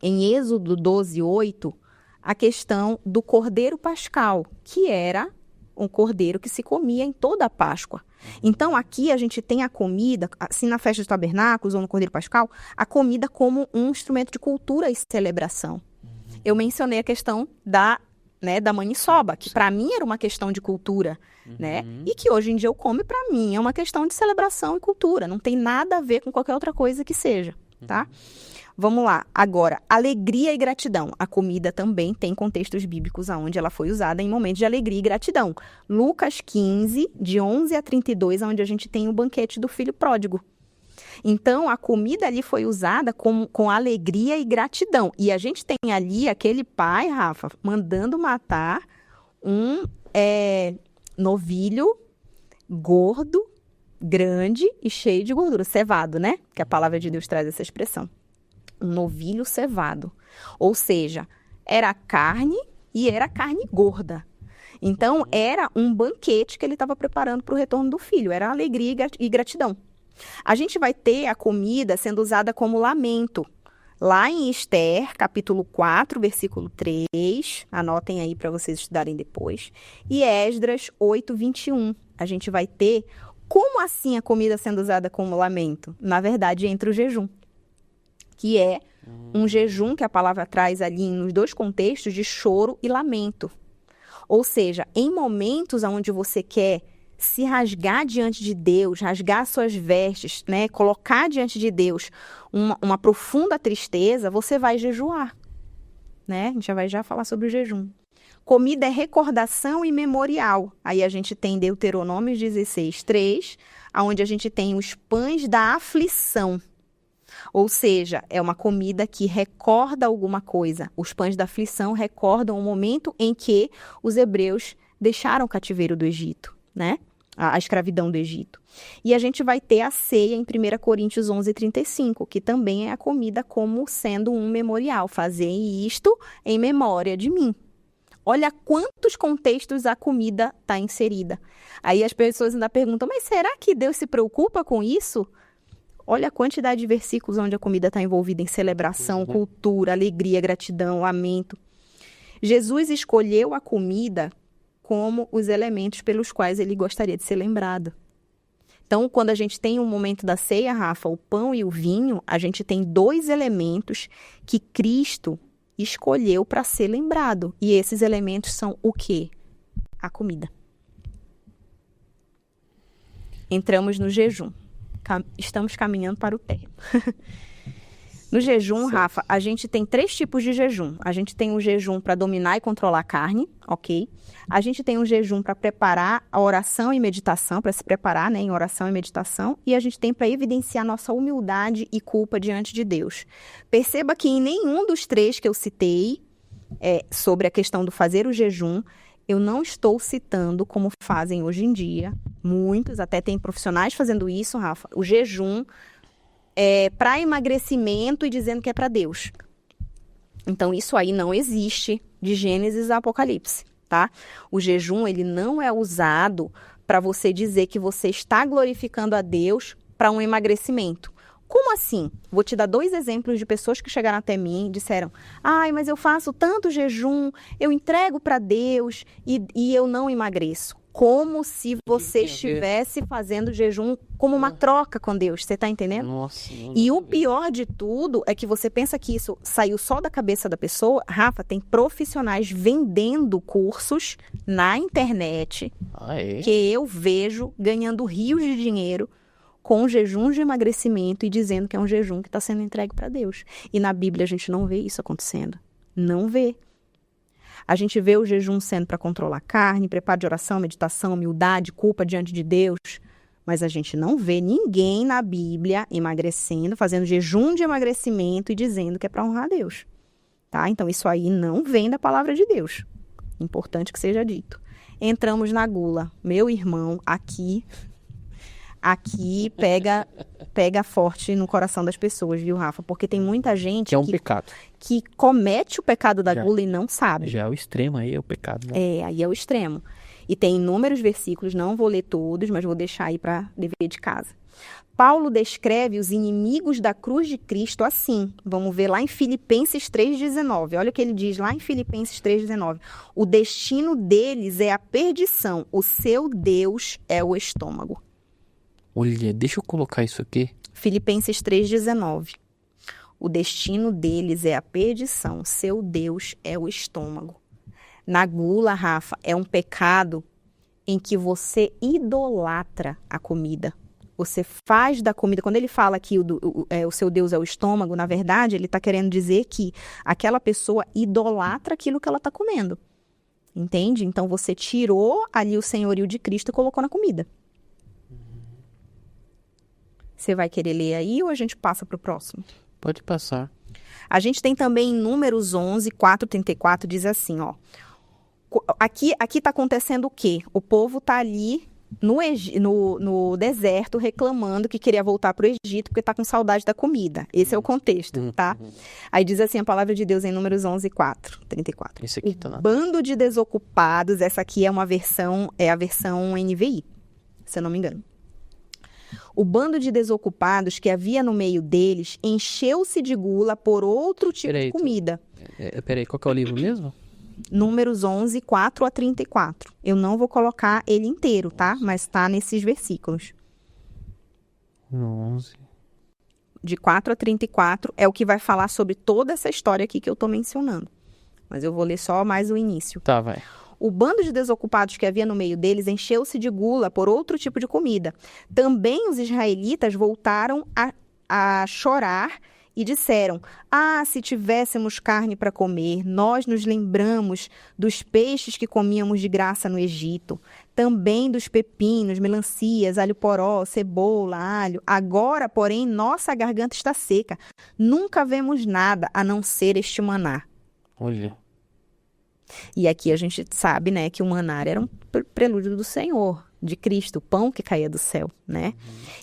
[SPEAKER 3] em Êxodo 12:8, a questão do cordeiro pascal, que era um cordeiro que se comia em toda a Páscoa. Então, aqui a gente tem a comida, assim na festa dos tabernáculos ou no cordeiro pascal, a comida como um instrumento de cultura e celebração. Eu mencionei a questão da maniçoba, que para mim era uma questão de cultura, né? E que hoje em dia eu como e para mim é uma questão de celebração e cultura. Não tem nada a ver com qualquer outra coisa que seja, tá? Vamos lá. Agora, alegria e gratidão. A comida também tem contextos bíblicos onde ela foi usada em momentos de alegria e gratidão. Lucas 15, de 11 a 32, onde a gente tem o banquete do filho pródigo. Então, a comida ali foi usada com alegria e gratidão. E a gente tem ali aquele pai, Rafa, mandando matar um novilho gordo, grande e cheio de gordura. Cevado, né? Que a palavra de Deus traz essa expressão. Um novilho cevado. Ou seja, era carne e era carne gorda. Então, era um banquete que ele estava preparando para o retorno do filho. Era alegria e gratidão. A gente vai ter a comida sendo usada como lamento. Lá em Esther, capítulo 4, versículo 3. Anotem aí para vocês estudarem depois. E Esdras 8, 21. A gente vai ter como assim a comida sendo usada como lamento? Na verdade, entre o jejum. Que é um jejum que a palavra traz ali nos dois contextos de choro e lamento. Ou seja, em momentos onde você quer se rasgar diante de Deus, rasgar suas vestes, né? Colocar diante de Deus uma profunda tristeza, você vai jejuar. Né? A gente já vai falar sobre o jejum. Comida é recordação e memorial. Aí a gente tem Deuteronômio 16, 3, onde a gente tem os pães da aflição. Ou seja, é uma comida que recorda alguma coisa. Os pães da aflição recordam o momento em que os hebreus deixaram o cativeiro do Egito, né? A escravidão do Egito. E a gente vai ter a ceia em 1 Coríntios 11, 35, que também é a comida como sendo um memorial. Fazei isto em memória de mim. Olha quantos contextos a comida está inserida. Aí as pessoas ainda perguntam, mas será que Deus se preocupa com isso? Olha a quantidade de versículos onde a comida está envolvida em celebração, cultura, alegria, gratidão, lamento. Jesus escolheu a comida como os elementos pelos quais ele gostaria de ser lembrado. Então, quando a gente tem um momento da ceia, Rafa, o pão e o vinho, a gente tem dois elementos que Cristo escolheu para ser lembrado. E esses elementos são o quê? A comida. Entramos no jejum. Estamos caminhando para o término. No jejum, Rafa, a gente tem 3 tipos de jejum. A gente tem um jejum para dominar e controlar a carne, ok? A gente tem um jejum para preparar a oração e meditação, para se preparar, né, em oração e meditação. E a gente tem para evidenciar nossa humildade e culpa diante de Deus. Perceba que em nenhum dos 3 que eu citei sobre a questão do fazer o jejum, eu não estou citando como fazem hoje em dia. Muitos, até tem profissionais fazendo isso, Rafa. O jejum para emagrecimento e dizendo que é para Deus. Então, isso aí não existe de Gênesis a Apocalipse, tá? O jejum, ele não é usado para você dizer que você está glorificando a Deus para um emagrecimento. Como assim? Vou te dar 2 exemplos de pessoas que chegaram até mim e disseram: ai, mas eu faço tanto jejum, eu entrego para Deus e eu não emagreço. Como se você estivesse fazendo jejum como uma troca com Deus. Você está entendendo?
[SPEAKER 2] Nossa,
[SPEAKER 3] e o pior de tudo é que você pensa que isso saiu só da cabeça da pessoa. Rafa, tem profissionais vendendo cursos na internet que eu vejo ganhando rios de dinheiro com jejum de emagrecimento e dizendo que é um jejum que está sendo entregue para Deus. E na Bíblia a gente não vê isso acontecendo. Não vê. A gente vê o jejum sendo para controlar a carne, preparo de oração, meditação, humildade, culpa diante de Deus. Mas a gente não vê ninguém na Bíblia emagrecendo, fazendo jejum de emagrecimento e dizendo que é para honrar a Deus. Tá? Então isso aí não vem da palavra de Deus. Importante que seja dito. Entramos na gula. Meu irmão, aqui pega forte no coração das pessoas, viu, Rafa? Porque tem muita gente
[SPEAKER 2] que é um pecado,
[SPEAKER 3] que comete o pecado da gula e não sabe.
[SPEAKER 2] Já é o extremo, aí é o pecado, né?
[SPEAKER 3] Aí é o extremo. E tem inúmeros versículos, não vou ler todos, mas vou deixar aí para dever de casa. Paulo descreve os inimigos da cruz de Cristo assim. Vamos ver lá em Filipenses 3,19. Olha o que ele diz lá em Filipenses 3,19. O destino deles é a perdição, o seu Deus é o estômago.
[SPEAKER 2] Olha, deixa eu colocar isso aqui.
[SPEAKER 3] Filipenses 3,19. O destino deles é a perdição, seu Deus é o estômago. Na gula, Rafa, é um pecado em que você idolatra a comida. Você faz da comida, quando ele fala que o seu Deus é o estômago, na verdade, ele está querendo dizer que aquela pessoa idolatra aquilo que ela está comendo. Entende? Então, você tirou ali o senhorio de Cristo e colocou na comida. Você vai querer ler aí ou a gente passa para o próximo?
[SPEAKER 2] Pode passar.
[SPEAKER 3] A gente tem também em Números 11, 4:34, diz assim, ó. Aqui está acontecendo o quê? O povo está ali no deserto reclamando que queria voltar para o Egito porque está com saudade da comida. Esse é o contexto, tá? Aí diz assim a palavra de Deus em Números 34.
[SPEAKER 2] Esse aqui tá na...
[SPEAKER 3] Bando de desocupados, essa aqui é a versão NVI, se eu não me engano. O bando de desocupados que havia no meio deles encheu-se de gula por outro tipo de comida.
[SPEAKER 2] Peraí, qual que é o livro mesmo?
[SPEAKER 3] Números 4-34. Eu não vou colocar ele inteiro, tá? Mas tá nesses versículos.
[SPEAKER 2] 11.
[SPEAKER 3] De 4-34 é o que vai falar sobre toda essa história aqui que eu tô mencionando. Mas eu vou ler só mais o início.
[SPEAKER 2] Tá, vai.
[SPEAKER 3] O bando de desocupados que havia no meio deles encheu-se de gula por outro tipo de comida. Também os israelitas voltaram a chorar e disseram: se tivéssemos carne para comer, nós nos lembramos dos peixes que comíamos de graça no Egito, também dos pepinos, melancias, alho poró, cebola, alho. Agora, porém, nossa garganta está seca. Nunca vemos nada a não ser este maná.
[SPEAKER 2] Olha.
[SPEAKER 3] E aqui a gente sabe, né, que o maná era um prelúdio do Senhor, de Cristo, o pão que caía do céu, né?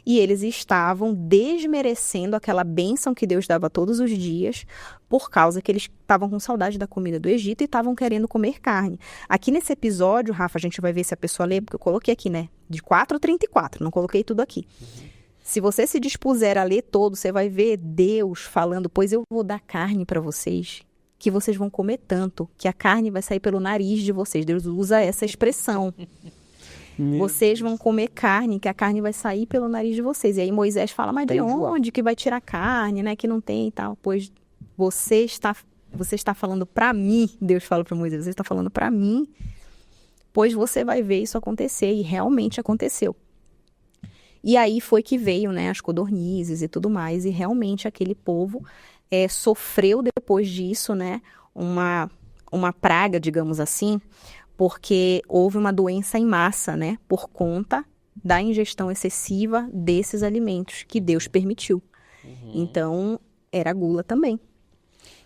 [SPEAKER 3] E eles estavam desmerecendo aquela bênção que Deus dava todos os dias, por causa que eles estavam com saudade da comida do Egito e estavam querendo comer carne. Aqui nesse episódio, Rafa, a gente vai ver se a pessoa lê, porque eu coloquei aqui, né, de 4-34, não coloquei tudo aqui. Se você se dispuser a ler todo, você vai ver Deus falando: pois eu vou dar carne para vocês, que vocês vão comer tanto, que a carne vai sair pelo nariz de vocês. Deus usa essa expressão. Vocês vão comer carne, que a carne vai sair pelo nariz de vocês. E aí Moisés fala: mas de onde que vai tirar carne, né? Que não tem e tal. Pois você está falando para mim, Deus fala para Moisés, você está falando para mim, pois você vai ver isso acontecer. E realmente aconteceu. E aí foi que veio, né, as codornizes e tudo mais. E realmente aquele povo sofreu depois disso, né, uma praga, digamos assim, porque houve uma doença em massa, né, por conta da ingestão excessiva desses alimentos que Deus permitiu. Então, era gula também.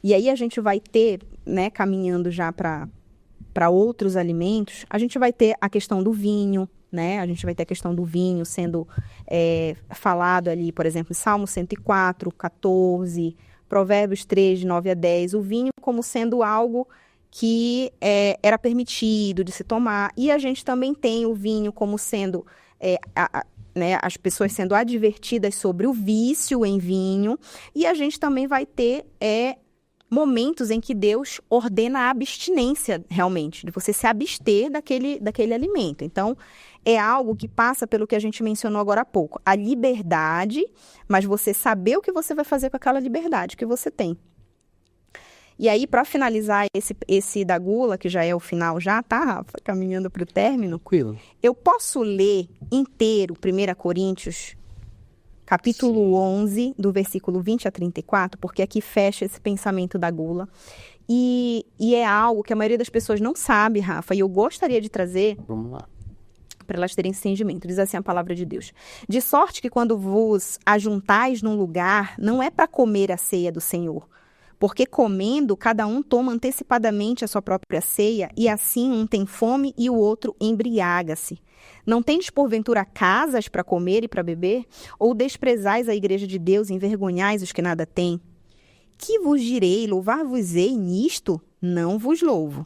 [SPEAKER 3] E aí a gente vai ter, né, caminhando já para outros alimentos, a gente vai ter a questão do vinho, né? A gente vai ter a questão do vinho sendo falado ali, por exemplo, em Salmo 104, 14... Provérbios 3, de 9 a 10, o vinho como sendo algo que era permitido de se tomar. E a gente também tem o vinho como sendo, né, as pessoas sendo advertidas sobre o vício em vinho. E a gente também vai ter momentos em que Deus ordena a abstinência, realmente, de você se abster daquele alimento. Então, é algo que passa pelo que a gente mencionou agora há pouco. A liberdade, mas você saber o que você vai fazer com aquela liberdade que você tem. E aí, para finalizar esse da gula, que já é o final já, tá, Rafa? Caminhando para o término.
[SPEAKER 2] Tranquilo.
[SPEAKER 3] Eu posso ler inteiro 1 Coríntios, capítulo 11, do versículo 20 a 34, porque aqui fecha esse pensamento da gula. E é algo que a maioria das pessoas não sabe, Rafa, e eu gostaria de trazer...
[SPEAKER 2] Vamos lá.
[SPEAKER 3] Para elas terem entendimento. Diz assim a palavra de Deus: de sorte que quando vos ajuntais num lugar, não é para comer a ceia do Senhor, porque comendo, cada um toma antecipadamente a sua própria ceia, e assim um tem fome e o outro embriaga-se. Não tendes porventura casas para comer e para beber? Ou desprezais a igreja de Deus e envergonhais os que nada têm? Que vos direi? Louvar-vos-ei nisto? Não vos louvo.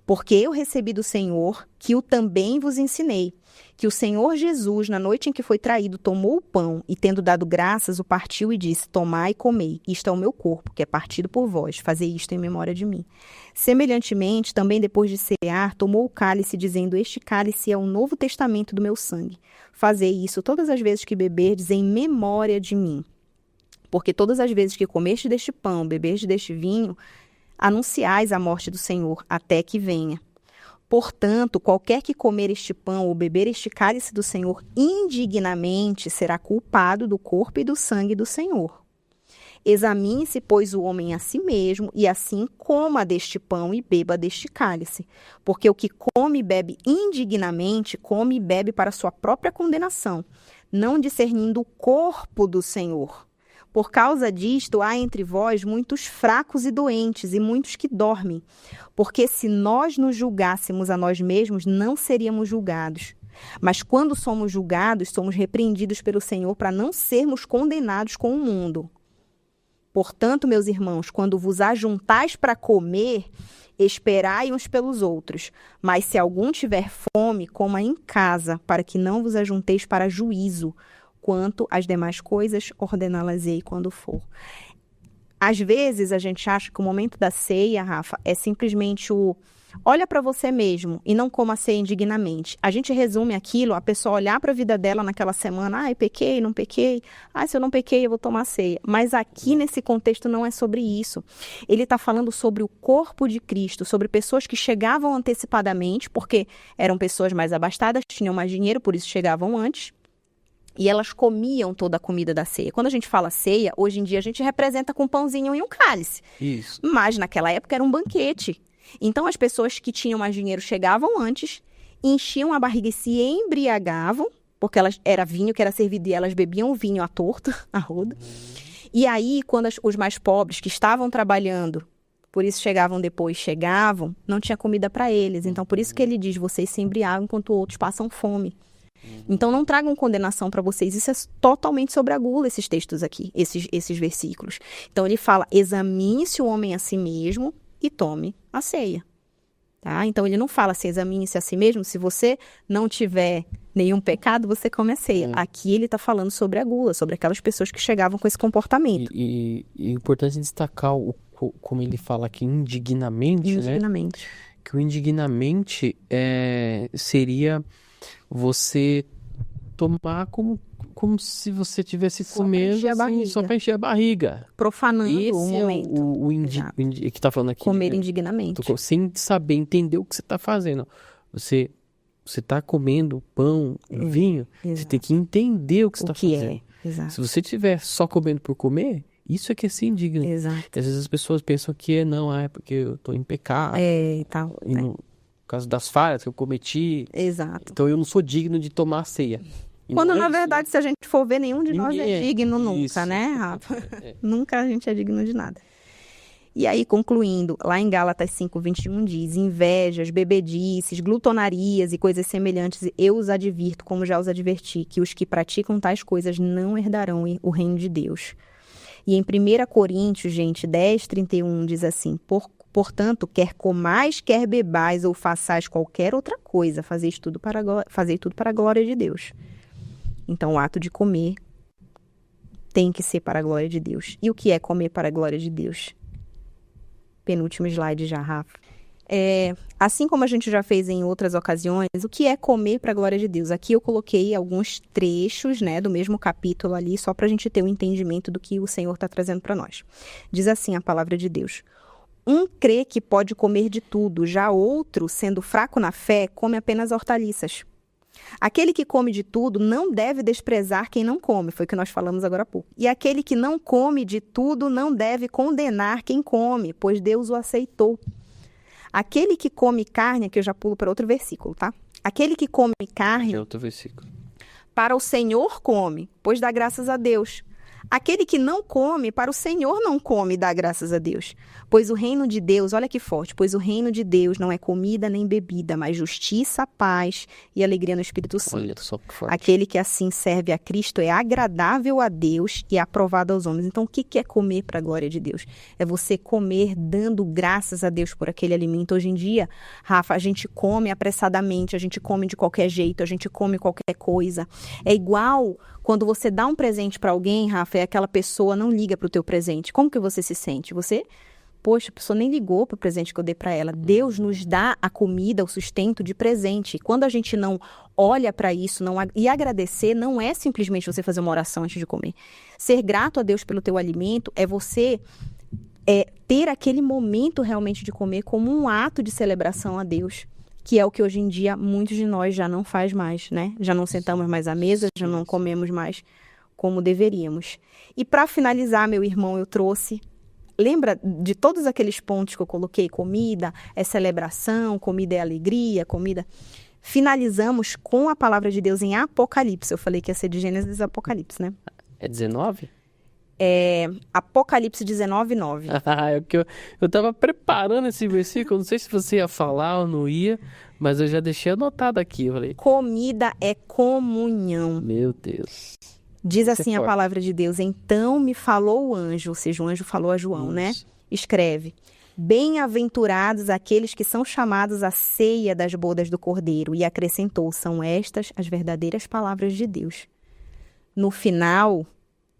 [SPEAKER 3] Porque eu recebi do Senhor, que o também vos ensinei, que o Senhor Jesus, na noite em que foi traído, tomou o pão e, tendo dado graças, o partiu e disse: tomai e comei, isto é o meu corpo, que é partido por vós, fazei isto em memória de mim. Semelhantemente, também depois de cear, tomou o cálice, dizendo: este cálice é o novo testamento do meu sangue. Fazei isso todas as vezes que beberdes em memória de mim. Porque todas as vezes que comeste deste pão, beberdes deste vinho, anunciais a morte do Senhor, até que venha. Portanto, qualquer que comer este pão ou beber este cálice do Senhor indignamente será culpado do corpo e do sangue do Senhor. Examine-se, pois, o homem a si mesmo, e assim coma deste pão e beba deste cálice. Porque o que come e bebe indignamente, come e bebe para sua própria condenação, não discernindo o corpo do Senhor. Por causa disto, há entre vós muitos fracos e doentes, e muitos que dormem. Porque se nós nos julgássemos a nós mesmos, não seríamos julgados. Mas quando somos julgados, somos repreendidos pelo Senhor para não sermos condenados com o mundo. Portanto, meus irmãos, quando vos ajuntais para comer, esperai uns pelos outros. Mas se algum tiver fome, coma em casa, para que não vos ajunteis para juízo. Quanto às demais coisas, ordená-las-ei quando for. Às vezes, a gente acha que o momento da ceia, Rafa, é simplesmente o olha para você mesmo e não coma a ceia indignamente. A gente resume aquilo, a pessoa olhar para a vida dela naquela semana, ai, pequei, não pequei, se eu não pequei, eu vou tomar ceia. Mas aqui nesse contexto não é sobre isso. Ele está falando sobre o corpo de Cristo, sobre pessoas que chegavam antecipadamente, porque eram pessoas mais abastadas, tinham mais dinheiro, por isso chegavam antes. E elas comiam toda a comida da ceia. Quando a gente fala ceia, hoje em dia a gente representa com um pãozinho e um cálice.
[SPEAKER 2] Isso.
[SPEAKER 3] Mas naquela época era um banquete. Então as pessoas que tinham mais dinheiro chegavam antes, enchiam a barriga e se embriagavam, porque era vinho que era servido e elas bebiam o vinho à torta, à roda. E aí, quando os mais pobres que estavam trabalhando, por isso chegavam depois, não tinha comida para eles. Então por isso que ele diz, vocês se embriagam enquanto outros passam fome. Então não tragam condenação para vocês. Isso é totalmente sobre a gula, esses textos aqui, esses versículos. Então ele fala, examine-se o homem a si mesmo e tome a ceia. Tá? Então ele não fala assim, examine-se a si mesmo, se você não tiver nenhum pecado, você come a ceia. Aqui ele está falando sobre a gula, sobre aquelas pessoas que chegavam com esse comportamento.
[SPEAKER 2] E é importante destacar como ele fala aqui, indignamente, né? Que o indignamente seria você tomar como se você tivesse comendo só para encher a barriga.
[SPEAKER 3] Profanando
[SPEAKER 2] esse
[SPEAKER 3] o momento.
[SPEAKER 2] O que está falando aqui.
[SPEAKER 3] Comer indignamente.
[SPEAKER 2] Sem saber, entender o que você está fazendo. Você está comendo pão, vinho, você tem que entender o que você está fazendo.
[SPEAKER 3] Exato.
[SPEAKER 2] Se você estiver só comendo por comer, isso é que é ser indigno.
[SPEAKER 3] Exato.
[SPEAKER 2] Às vezes as pessoas pensam que é porque eu estou em pecado.
[SPEAKER 3] E tal.
[SPEAKER 2] Por causa das falhas que eu cometi.
[SPEAKER 3] Exato.
[SPEAKER 2] Então eu não sou digno de tomar a ceia.
[SPEAKER 3] Quando, na verdade, se a gente for ver, nenhum de nós é digno nunca,
[SPEAKER 2] isso.
[SPEAKER 3] né, Rafa? Nunca a gente é digno de nada. E aí, concluindo, lá em Gálatas 5:21 diz, invejas, bebedices, glutonarias e coisas semelhantes, eu os advirto, como já os adverti, que os que praticam tais coisas não herdarão o reino de Deus. E em 1 Coríntios, gente, 10:31 diz assim, portanto, quer comais, quer bebais ou façais qualquer outra coisa, fazei tudo para a glória de Deus. Então, o ato de comer tem que ser para a glória de Deus. E o que é comer para a glória de Deus? Penúltimo slide já, Rafa. Assim como a gente já fez em outras ocasiões, o que é comer para a glória de Deus? Aqui eu coloquei alguns trechos, né, do mesmo capítulo ali, só para a gente ter um entendimento do que o Senhor está trazendo para nós. Diz assim a palavra de Deus. Um crê que pode comer de tudo, já outro, sendo fraco na fé, come apenas hortaliças. Aquele que come de tudo não deve desprezar quem não come, foi o que nós falamos agora há pouco. E aquele que não come de tudo não deve condenar quem come, pois Deus o aceitou. Aquele que come carne, aqui eu já pulo para outro versículo, tá? Aquele que come carne,
[SPEAKER 2] é outro versículo.
[SPEAKER 3] Para o Senhor come, pois dá graças a Deus. Aquele que não come, para o Senhor não come e dá graças a Deus. Pois o reino de Deus, olha que forte, pois o reino de Deus não é comida nem bebida, mas justiça, paz e alegria no Espírito Santo.
[SPEAKER 2] Olha só que forte.
[SPEAKER 3] Aquele que assim serve a Cristo é agradável a Deus e aprovado aos homens. Então, o que é comer para a glória de Deus? É você comer dando graças a Deus por aquele alimento. Hoje em dia, Rafa, a gente come apressadamente, a gente come de qualquer jeito, a gente come qualquer coisa. É igual quando você dá um presente para alguém, Rafa, e aquela pessoa não liga para o teu presente. Como que você se sente? Poxa, a pessoa nem ligou para o presente que eu dei para ela. Deus nos dá a comida, o sustento de presente. Quando a gente não olha para isso e agradecer, não é simplesmente você fazer uma oração antes de comer. Ser grato a Deus pelo teu alimento é você ter aquele momento realmente de comer como um ato de celebração a Deus. Que é o que hoje em dia muitos de nós já não faz mais, né? Já não sentamos mais à mesa, já não comemos mais como deveríamos. E para finalizar, meu irmão, eu trouxe... Lembra de todos aqueles pontos que eu coloquei? Comida é celebração, comida é alegria, comida... Finalizamos com a palavra de Deus em Apocalipse. Eu falei que ia ser de Gênesis e Apocalipse, né?
[SPEAKER 2] É 19?
[SPEAKER 3] Apocalipse 19:9.
[SPEAKER 2] Eu tava preparando esse versículo, não sei se você ia falar ou não ia, Mas eu já deixei anotado aqui, eu falei,
[SPEAKER 3] Comida é comunhão.
[SPEAKER 2] meu Deus.
[SPEAKER 3] Diz
[SPEAKER 2] Isso é
[SPEAKER 3] assim a
[SPEAKER 2] forte.
[SPEAKER 3] palavra de Deus. Então me falou o anjo, ou seja, o anjo falou a João, né?
[SPEAKER 2] Isso.
[SPEAKER 3] Escreve: bem-aventurados aqueles que são chamados à ceia das bodas do Cordeiro. E acrescentou: são estas as verdadeiras palavras de Deus. No final,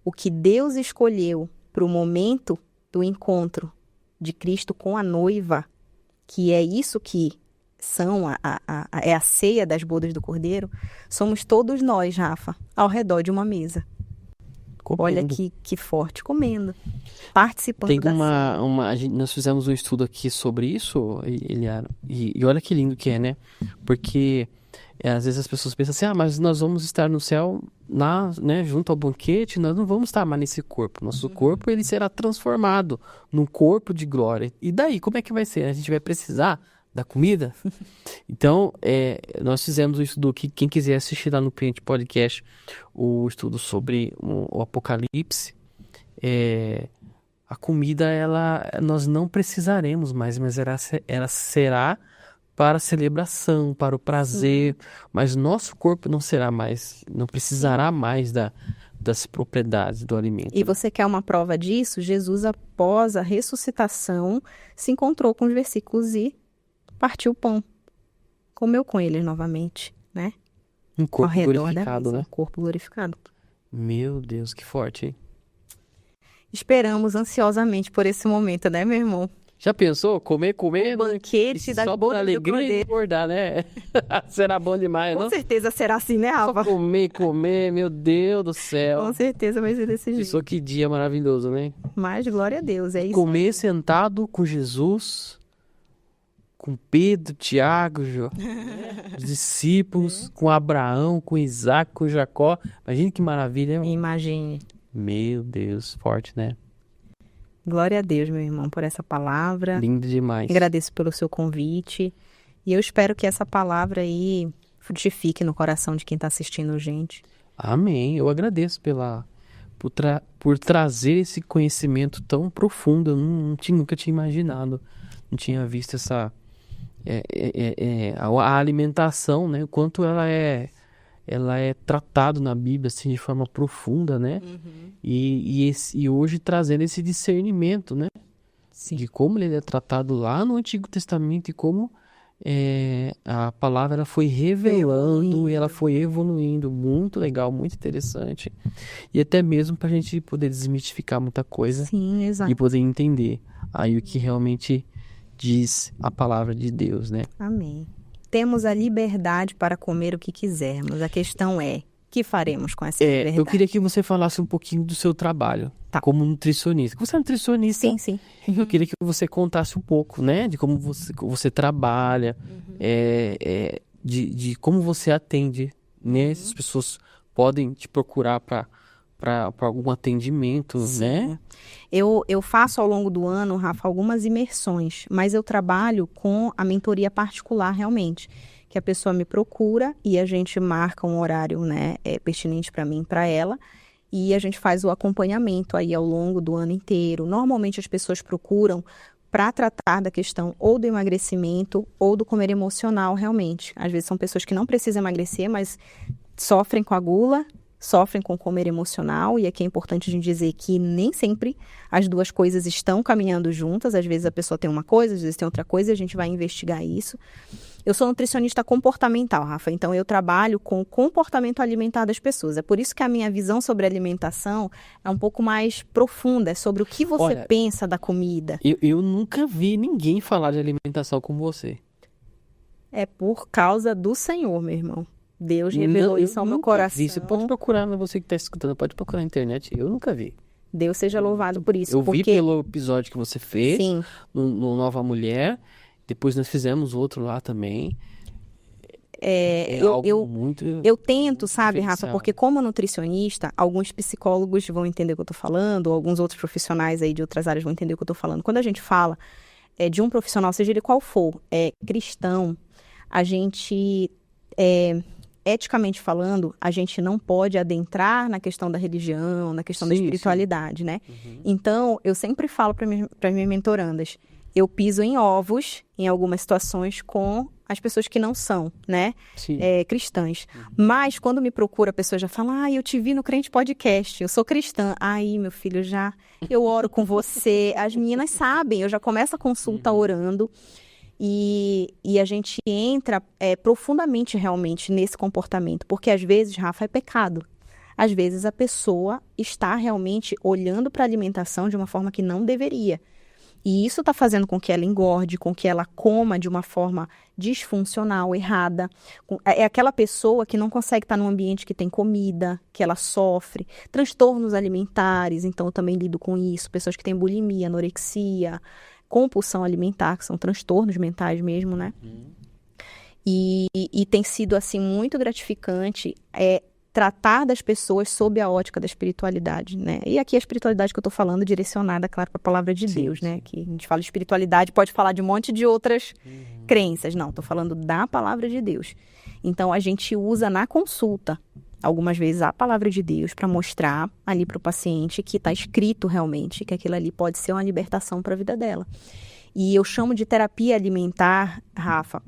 [SPEAKER 3] o que Deus escolheu para o momento do encontro de Cristo com a noiva, que é isso que é a ceia das bodas do Cordeiro, somos todos nós, Rafa, ao redor de uma mesa. Olha
[SPEAKER 2] Comendo.
[SPEAKER 3] que forte, comendo, participando
[SPEAKER 2] Tem
[SPEAKER 3] da ceia.
[SPEAKER 2] nós fizemos um estudo aqui sobre isso, Eliara, e olha que lindo que é, né? Porque às vezes as pessoas pensam assim, mas nós vamos estar no céu, né, junto ao banquete, nós não vamos estar mais nesse corpo. Nosso corpo, ele será transformado num corpo de glória. E daí, como é que vai ser? A gente vai precisar da comida? Então, nós fizemos um estudo aqui, quem quiser assistir lá no Pente Podcast, o estudo sobre o Apocalipse, a comida, nós não precisaremos mais, mas ela será para a celebração, para o prazer, mas nosso corpo não será mais, não precisará mais das propriedades do alimento.
[SPEAKER 3] E você quer uma prova disso? Jesus, após a ressuscitação, se encontrou com os versículos e partiu o pão. Comeu com eles novamente, né?
[SPEAKER 2] Um corpo
[SPEAKER 3] Ao redor da
[SPEAKER 2] glorificado,
[SPEAKER 3] mesa,
[SPEAKER 2] né?
[SPEAKER 3] um corpo glorificado.
[SPEAKER 2] Meu Deus, que forte, hein?
[SPEAKER 3] Esperamos ansiosamente por esse momento, né, meu irmão?
[SPEAKER 2] Já pensou? Comer,
[SPEAKER 3] O banquete
[SPEAKER 2] e
[SPEAKER 3] das
[SPEAKER 2] só por
[SPEAKER 3] bodas do
[SPEAKER 2] alegria e
[SPEAKER 3] Cordeiro.
[SPEAKER 2] engordar, né? Será bom demais,
[SPEAKER 3] Com
[SPEAKER 2] não?
[SPEAKER 3] certeza será assim, né,
[SPEAKER 2] Só
[SPEAKER 3] Alva?
[SPEAKER 2] comer, meu Deus do céu.
[SPEAKER 3] Com certeza vai ser desse jeito.
[SPEAKER 2] Pensou que dia maravilhoso, né?
[SPEAKER 3] Mas glória a Deus, é isso.
[SPEAKER 2] Comer sentado com Jesus, com Pedro, Tiago, os discípulos, com Abraão, com Isaac, com Jacó. Imagina que maravilha, hein?
[SPEAKER 3] Imagine.
[SPEAKER 2] Meu Deus, forte, né?
[SPEAKER 3] Glória a Deus, meu irmão, por essa palavra.
[SPEAKER 2] Lindo demais.
[SPEAKER 3] Agradeço pelo seu convite. E eu espero que essa palavra aí frutifique no coração de quem está assistindo a gente.
[SPEAKER 2] Amém. Eu agradeço por trazer esse conhecimento tão profundo. Eu nunca tinha imaginado. Não tinha visto essa a alimentação, né? O quanto ela é tratado na Bíblia assim de forma profunda, né? E hoje trazendo esse discernimento, né?
[SPEAKER 3] Sim.
[SPEAKER 2] De como ele é tratado lá no Antigo Testamento e como a palavra ela foi revelando e ela foi evoluindo. Muito legal, muito interessante. E até mesmo para a gente poder desmistificar muita coisa
[SPEAKER 3] Sim, exato.
[SPEAKER 2] e poder entender aí o que realmente diz a palavra de Deus, né?
[SPEAKER 3] Amém. Temos a liberdade para comer o que quisermos. A questão é, o que faremos com essa liberdade?
[SPEAKER 2] Eu queria que você falasse um pouquinho do seu trabalho
[SPEAKER 3] Tá.
[SPEAKER 2] como nutricionista. Você é nutricionista?
[SPEAKER 3] Sim, sim.
[SPEAKER 2] Eu queria que você contasse um pouco, né? De como você trabalha, de como você atende, né? As pessoas podem te procurar para algum atendimento, né?
[SPEAKER 3] Eu faço ao longo do ano, Rafa, algumas imersões, mas eu trabalho com a mentoria particular realmente, que a pessoa me procura e a gente marca um horário, né, pertinente para mim, para ela, e a gente faz o acompanhamento aí ao longo do ano inteiro. Normalmente as pessoas procuram para tratar da questão ou do emagrecimento ou do comer emocional realmente. Às vezes são pessoas que não precisam emagrecer, mas sofrem com a gula, sofrem com comer emocional, e aqui é importante a gente dizer que nem sempre as duas coisas estão caminhando juntas. Às vezes a pessoa tem uma coisa, às vezes tem outra coisa, e a gente vai investigar isso. Eu sou nutricionista comportamental, Rafa, então eu trabalho com o comportamento alimentar das pessoas. É por isso que a minha visão sobre alimentação é um pouco mais profunda, é sobre o que você pensa da comida.
[SPEAKER 2] Eu nunca vi ninguém falar de alimentação como você.
[SPEAKER 3] É por causa do Senhor, meu irmão. Deus revelou isso ao meu coração.
[SPEAKER 2] Você pode procurar, você que está escutando, pode procurar na internet. Eu nunca vi.
[SPEAKER 3] Deus seja louvado por isso.
[SPEAKER 2] Eu vi pelo episódio que você fez,
[SPEAKER 3] sim,
[SPEAKER 2] no Nova Mulher. Depois nós fizemos outro lá também.
[SPEAKER 3] Eu tento, sabe, Rafa, porque como nutricionista, alguns psicólogos vão entender o que eu tô falando, ou alguns outros profissionais aí de outras áreas vão entender o que eu tô falando. Quando a gente fala de um profissional, seja ele qual for, cristão, a gente... eticamente falando, a gente não pode adentrar na questão da religião, na questão da espiritualidade, né? Então, eu sempre falo para minhas mentorandas eu piso em ovos, em algumas situações, com as pessoas que não são, né, cristãs. Mas, quando me procura, a pessoa já fala, eu te vi no Crente Podcast, eu sou cristã. Aí, meu filho, eu oro com você. As meninas sabem, eu já começo a consulta orando. E a gente entra profundamente, realmente, nesse comportamento. Porque, às vezes, Rafa, é pecado. Às vezes, a pessoa está realmente olhando para a alimentação de uma forma que não deveria. E isso está fazendo com que ela engorde, com que ela coma de uma forma disfuncional, errada. É aquela pessoa que não consegue estar num ambiente que tem comida, que ela sofre. Transtornos alimentares, então eu também lido com isso. Pessoas que têm bulimia, anorexia, compulsão alimentar, que são transtornos mentais mesmo, né? E tem sido, assim, muito gratificante tratar das pessoas sob a ótica da espiritualidade, né? E aqui a espiritualidade que eu tô falando direcionada, claro, para a palavra de Deus, né? Que a gente fala de espiritualidade, pode falar de um monte de outras crenças. Não, tô falando da palavra de Deus. Então, a gente usa na consulta, algumas vezes, a palavra de Deus para mostrar ali para o paciente que está escrito realmente, que aquilo ali pode ser uma libertação para a vida dela. E eu chamo de terapia alimentar, Rafa,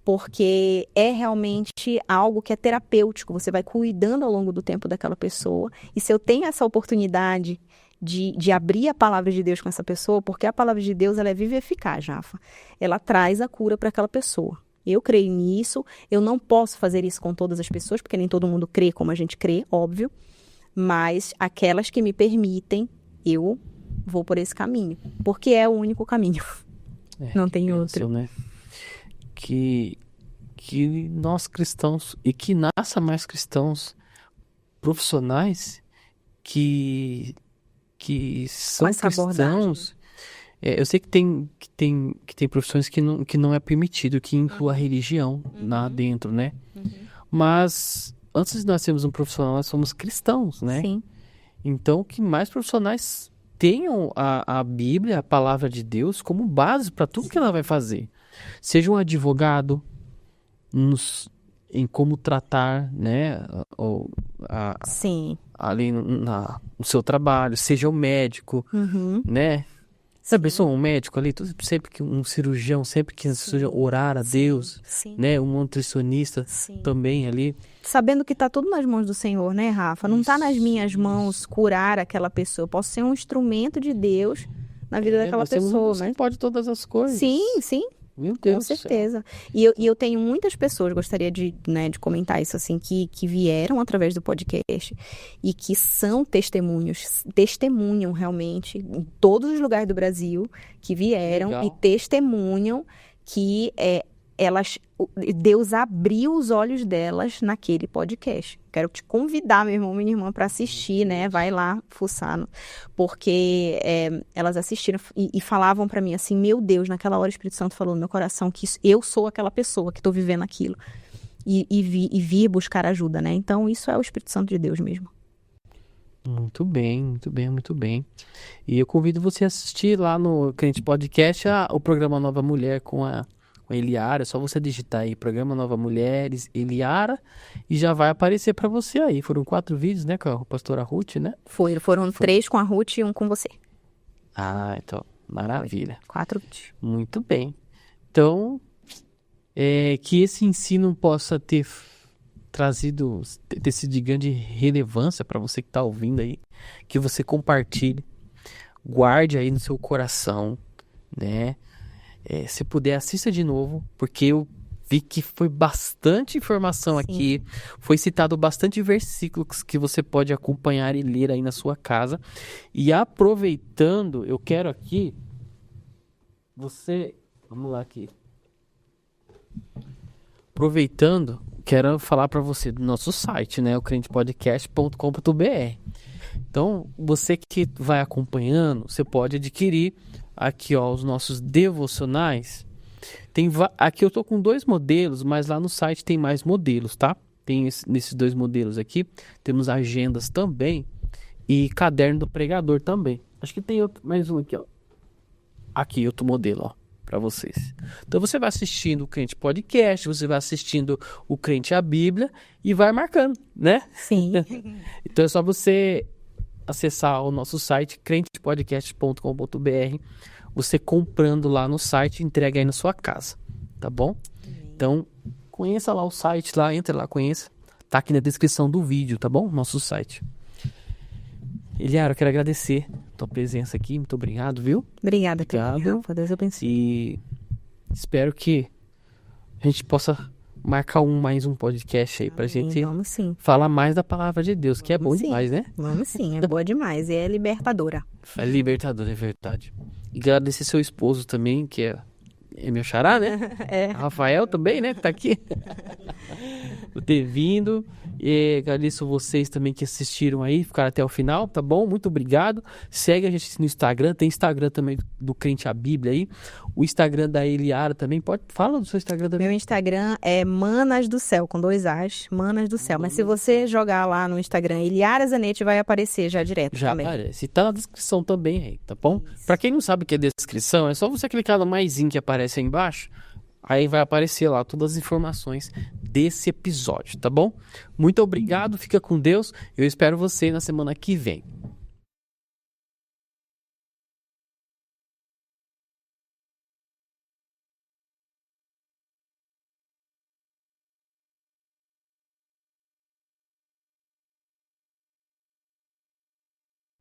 [SPEAKER 3] porque é realmente algo que é terapêutico. Você vai cuidando ao longo do tempo daquela pessoa. E se eu tenho essa oportunidade de abrir a palavra de Deus com essa pessoa, porque a palavra de Deus ela é viva e eficaz, Rafa. Ela traz a cura para aquela pessoa. Eu creio nisso. Eu não posso fazer isso com todas as pessoas, porque nem todo mundo crê como a gente crê, óbvio. Mas aquelas que me permitem, eu vou por esse caminho. Porque é o único caminho. Não tem outro.
[SPEAKER 2] Né? Que nós cristãos, e que nasça mais cristãos profissionais que são cristãos. Eu sei que tem profissões que não é permitido que inclua a religião lá dentro, né? Mas antes de nós sermos um profissional, nós somos cristãos, né?
[SPEAKER 3] Sim.
[SPEAKER 2] Então, que mais profissionais tenham a Bíblia, a palavra de Deus, como base para tudo que ela vai fazer. Seja um advogado em como tratar, né,
[SPEAKER 3] Sim.
[SPEAKER 2] ali no seu trabalho, seja um médico, né? Sabe, sou um médico ali, sempre que um cirurgião, sempre que orar a Deus, né? Um nutricionista também ali.
[SPEAKER 3] Sabendo que tá tudo nas mãos do Senhor, né, Rafa? Não tá nas minhas mãos curar aquela pessoa. Eu posso ser um instrumento de Deus na vida daquela pessoa,
[SPEAKER 2] né?
[SPEAKER 3] Mas
[SPEAKER 2] pode todas as coisas.
[SPEAKER 3] Sim.
[SPEAKER 2] Meu Deus,
[SPEAKER 3] com certeza. E eu tenho muitas pessoas, gostaria de comentar isso assim, que vieram através do podcast e que são testemunham realmente em todos os lugares do Brasil, que vieram e testemunham que Deus abriu os olhos delas naquele podcast. Quero te convidar, meu irmão, minha irmã, para assistir, né? Vai lá, fuçar. Porque elas assistiram e falavam para mim assim, meu Deus, naquela hora o Espírito Santo falou no meu coração que eu sou aquela pessoa que estou vivendo aquilo. E vi buscar ajuda, né? Então, isso é o Espírito Santo de Deus mesmo.
[SPEAKER 2] Muito bem, muito bem, muito bem. E eu convido você a assistir lá no Crente Podcast o programa Nova Mulher com a Eliara. É só você digitar aí, programa Nova Mulheres, Eliara, e já vai aparecer para você aí. Foram 4 vídeos, né, com a pastora Ruth, né?
[SPEAKER 3] Foram 3 com a Ruth e 1 com você.
[SPEAKER 2] Ah, então, maravilha.
[SPEAKER 3] 4 vídeos.
[SPEAKER 2] Muito bem. Então, que esse ensino possa ter sido de grande relevância para você que está ouvindo aí, que você compartilhe, guarde aí no seu coração, né? Se puder, assista de novo, porque eu vi que foi bastante informação aqui, foi citado bastante versículos que você pode acompanhar e ler aí na sua casa. E aproveitando, eu quero aqui, vamos lá aqui. Aproveitando, quero falar para você do nosso site, né, o crentepodcast.com.br. Então, você que vai acompanhando, você pode adquirir aqui, ó, os nossos devocionais. Aqui eu tô com 2 modelos, mas lá no site tem mais modelos, tá? Tem nesses 2 modelos aqui. Temos agendas também e caderno do pregador também. Acho que tem mais um aqui, ó. Aqui, outro modelo, ó, para vocês. Então você vai assistindo o Crente Podcast, você vai assistindo o Crente a Bíblia e vai marcando, né?
[SPEAKER 3] Sim.
[SPEAKER 2] Então é só você acessar o nosso site crentepodcast.com.br. você comprando lá no site, entrega aí na sua casa, tá bom? Então, conheça lá o site, lá, entra lá, conheça. Tá aqui na descrição do vídeo, tá bom? Nosso site. Eliara, eu quero agradecer a tua presença aqui, muito obrigado, viu?
[SPEAKER 3] Obrigada,
[SPEAKER 2] Obrigado.
[SPEAKER 3] Rafa. Deus abençoe.
[SPEAKER 2] E espero que a gente possa marcar mais um podcast aí pra gente
[SPEAKER 3] Vamos sim.
[SPEAKER 2] falar mais da palavra de Deus, que é bom
[SPEAKER 3] Vamos sim.
[SPEAKER 2] demais, né?
[SPEAKER 3] Vamos sim, é boa demais. E é libertadora.
[SPEAKER 2] É libertador, é verdade. E agradecer seu esposo também, que é meu xará, né?
[SPEAKER 3] É.
[SPEAKER 2] Rafael também, né? Que tá aqui. Por ter vindo. E agradeço vocês também que assistiram aí, ficaram até o final, tá bom? Muito obrigado. Segue a gente no Instagram, tem Instagram também do Crente a Bíblia aí. O Instagram da Eliara também, fala do seu Instagram também.
[SPEAKER 3] Meu Instagram é Manas do Céu, com 2 As, Manas do Céu. Mas se você jogar lá no Instagram Eliara Zanetti, vai aparecer já direto
[SPEAKER 2] Já
[SPEAKER 3] também.
[SPEAKER 2] aparece. Tá na descrição também aí, tá bom?
[SPEAKER 3] Isso.
[SPEAKER 2] Pra quem não sabe o que é descrição, é só você clicar no maisinho que aparece aí embaixo. Aí vai aparecer lá todas as informações desse episódio, tá bom? Muito obrigado, fica com Deus. Eu espero você na semana que vem.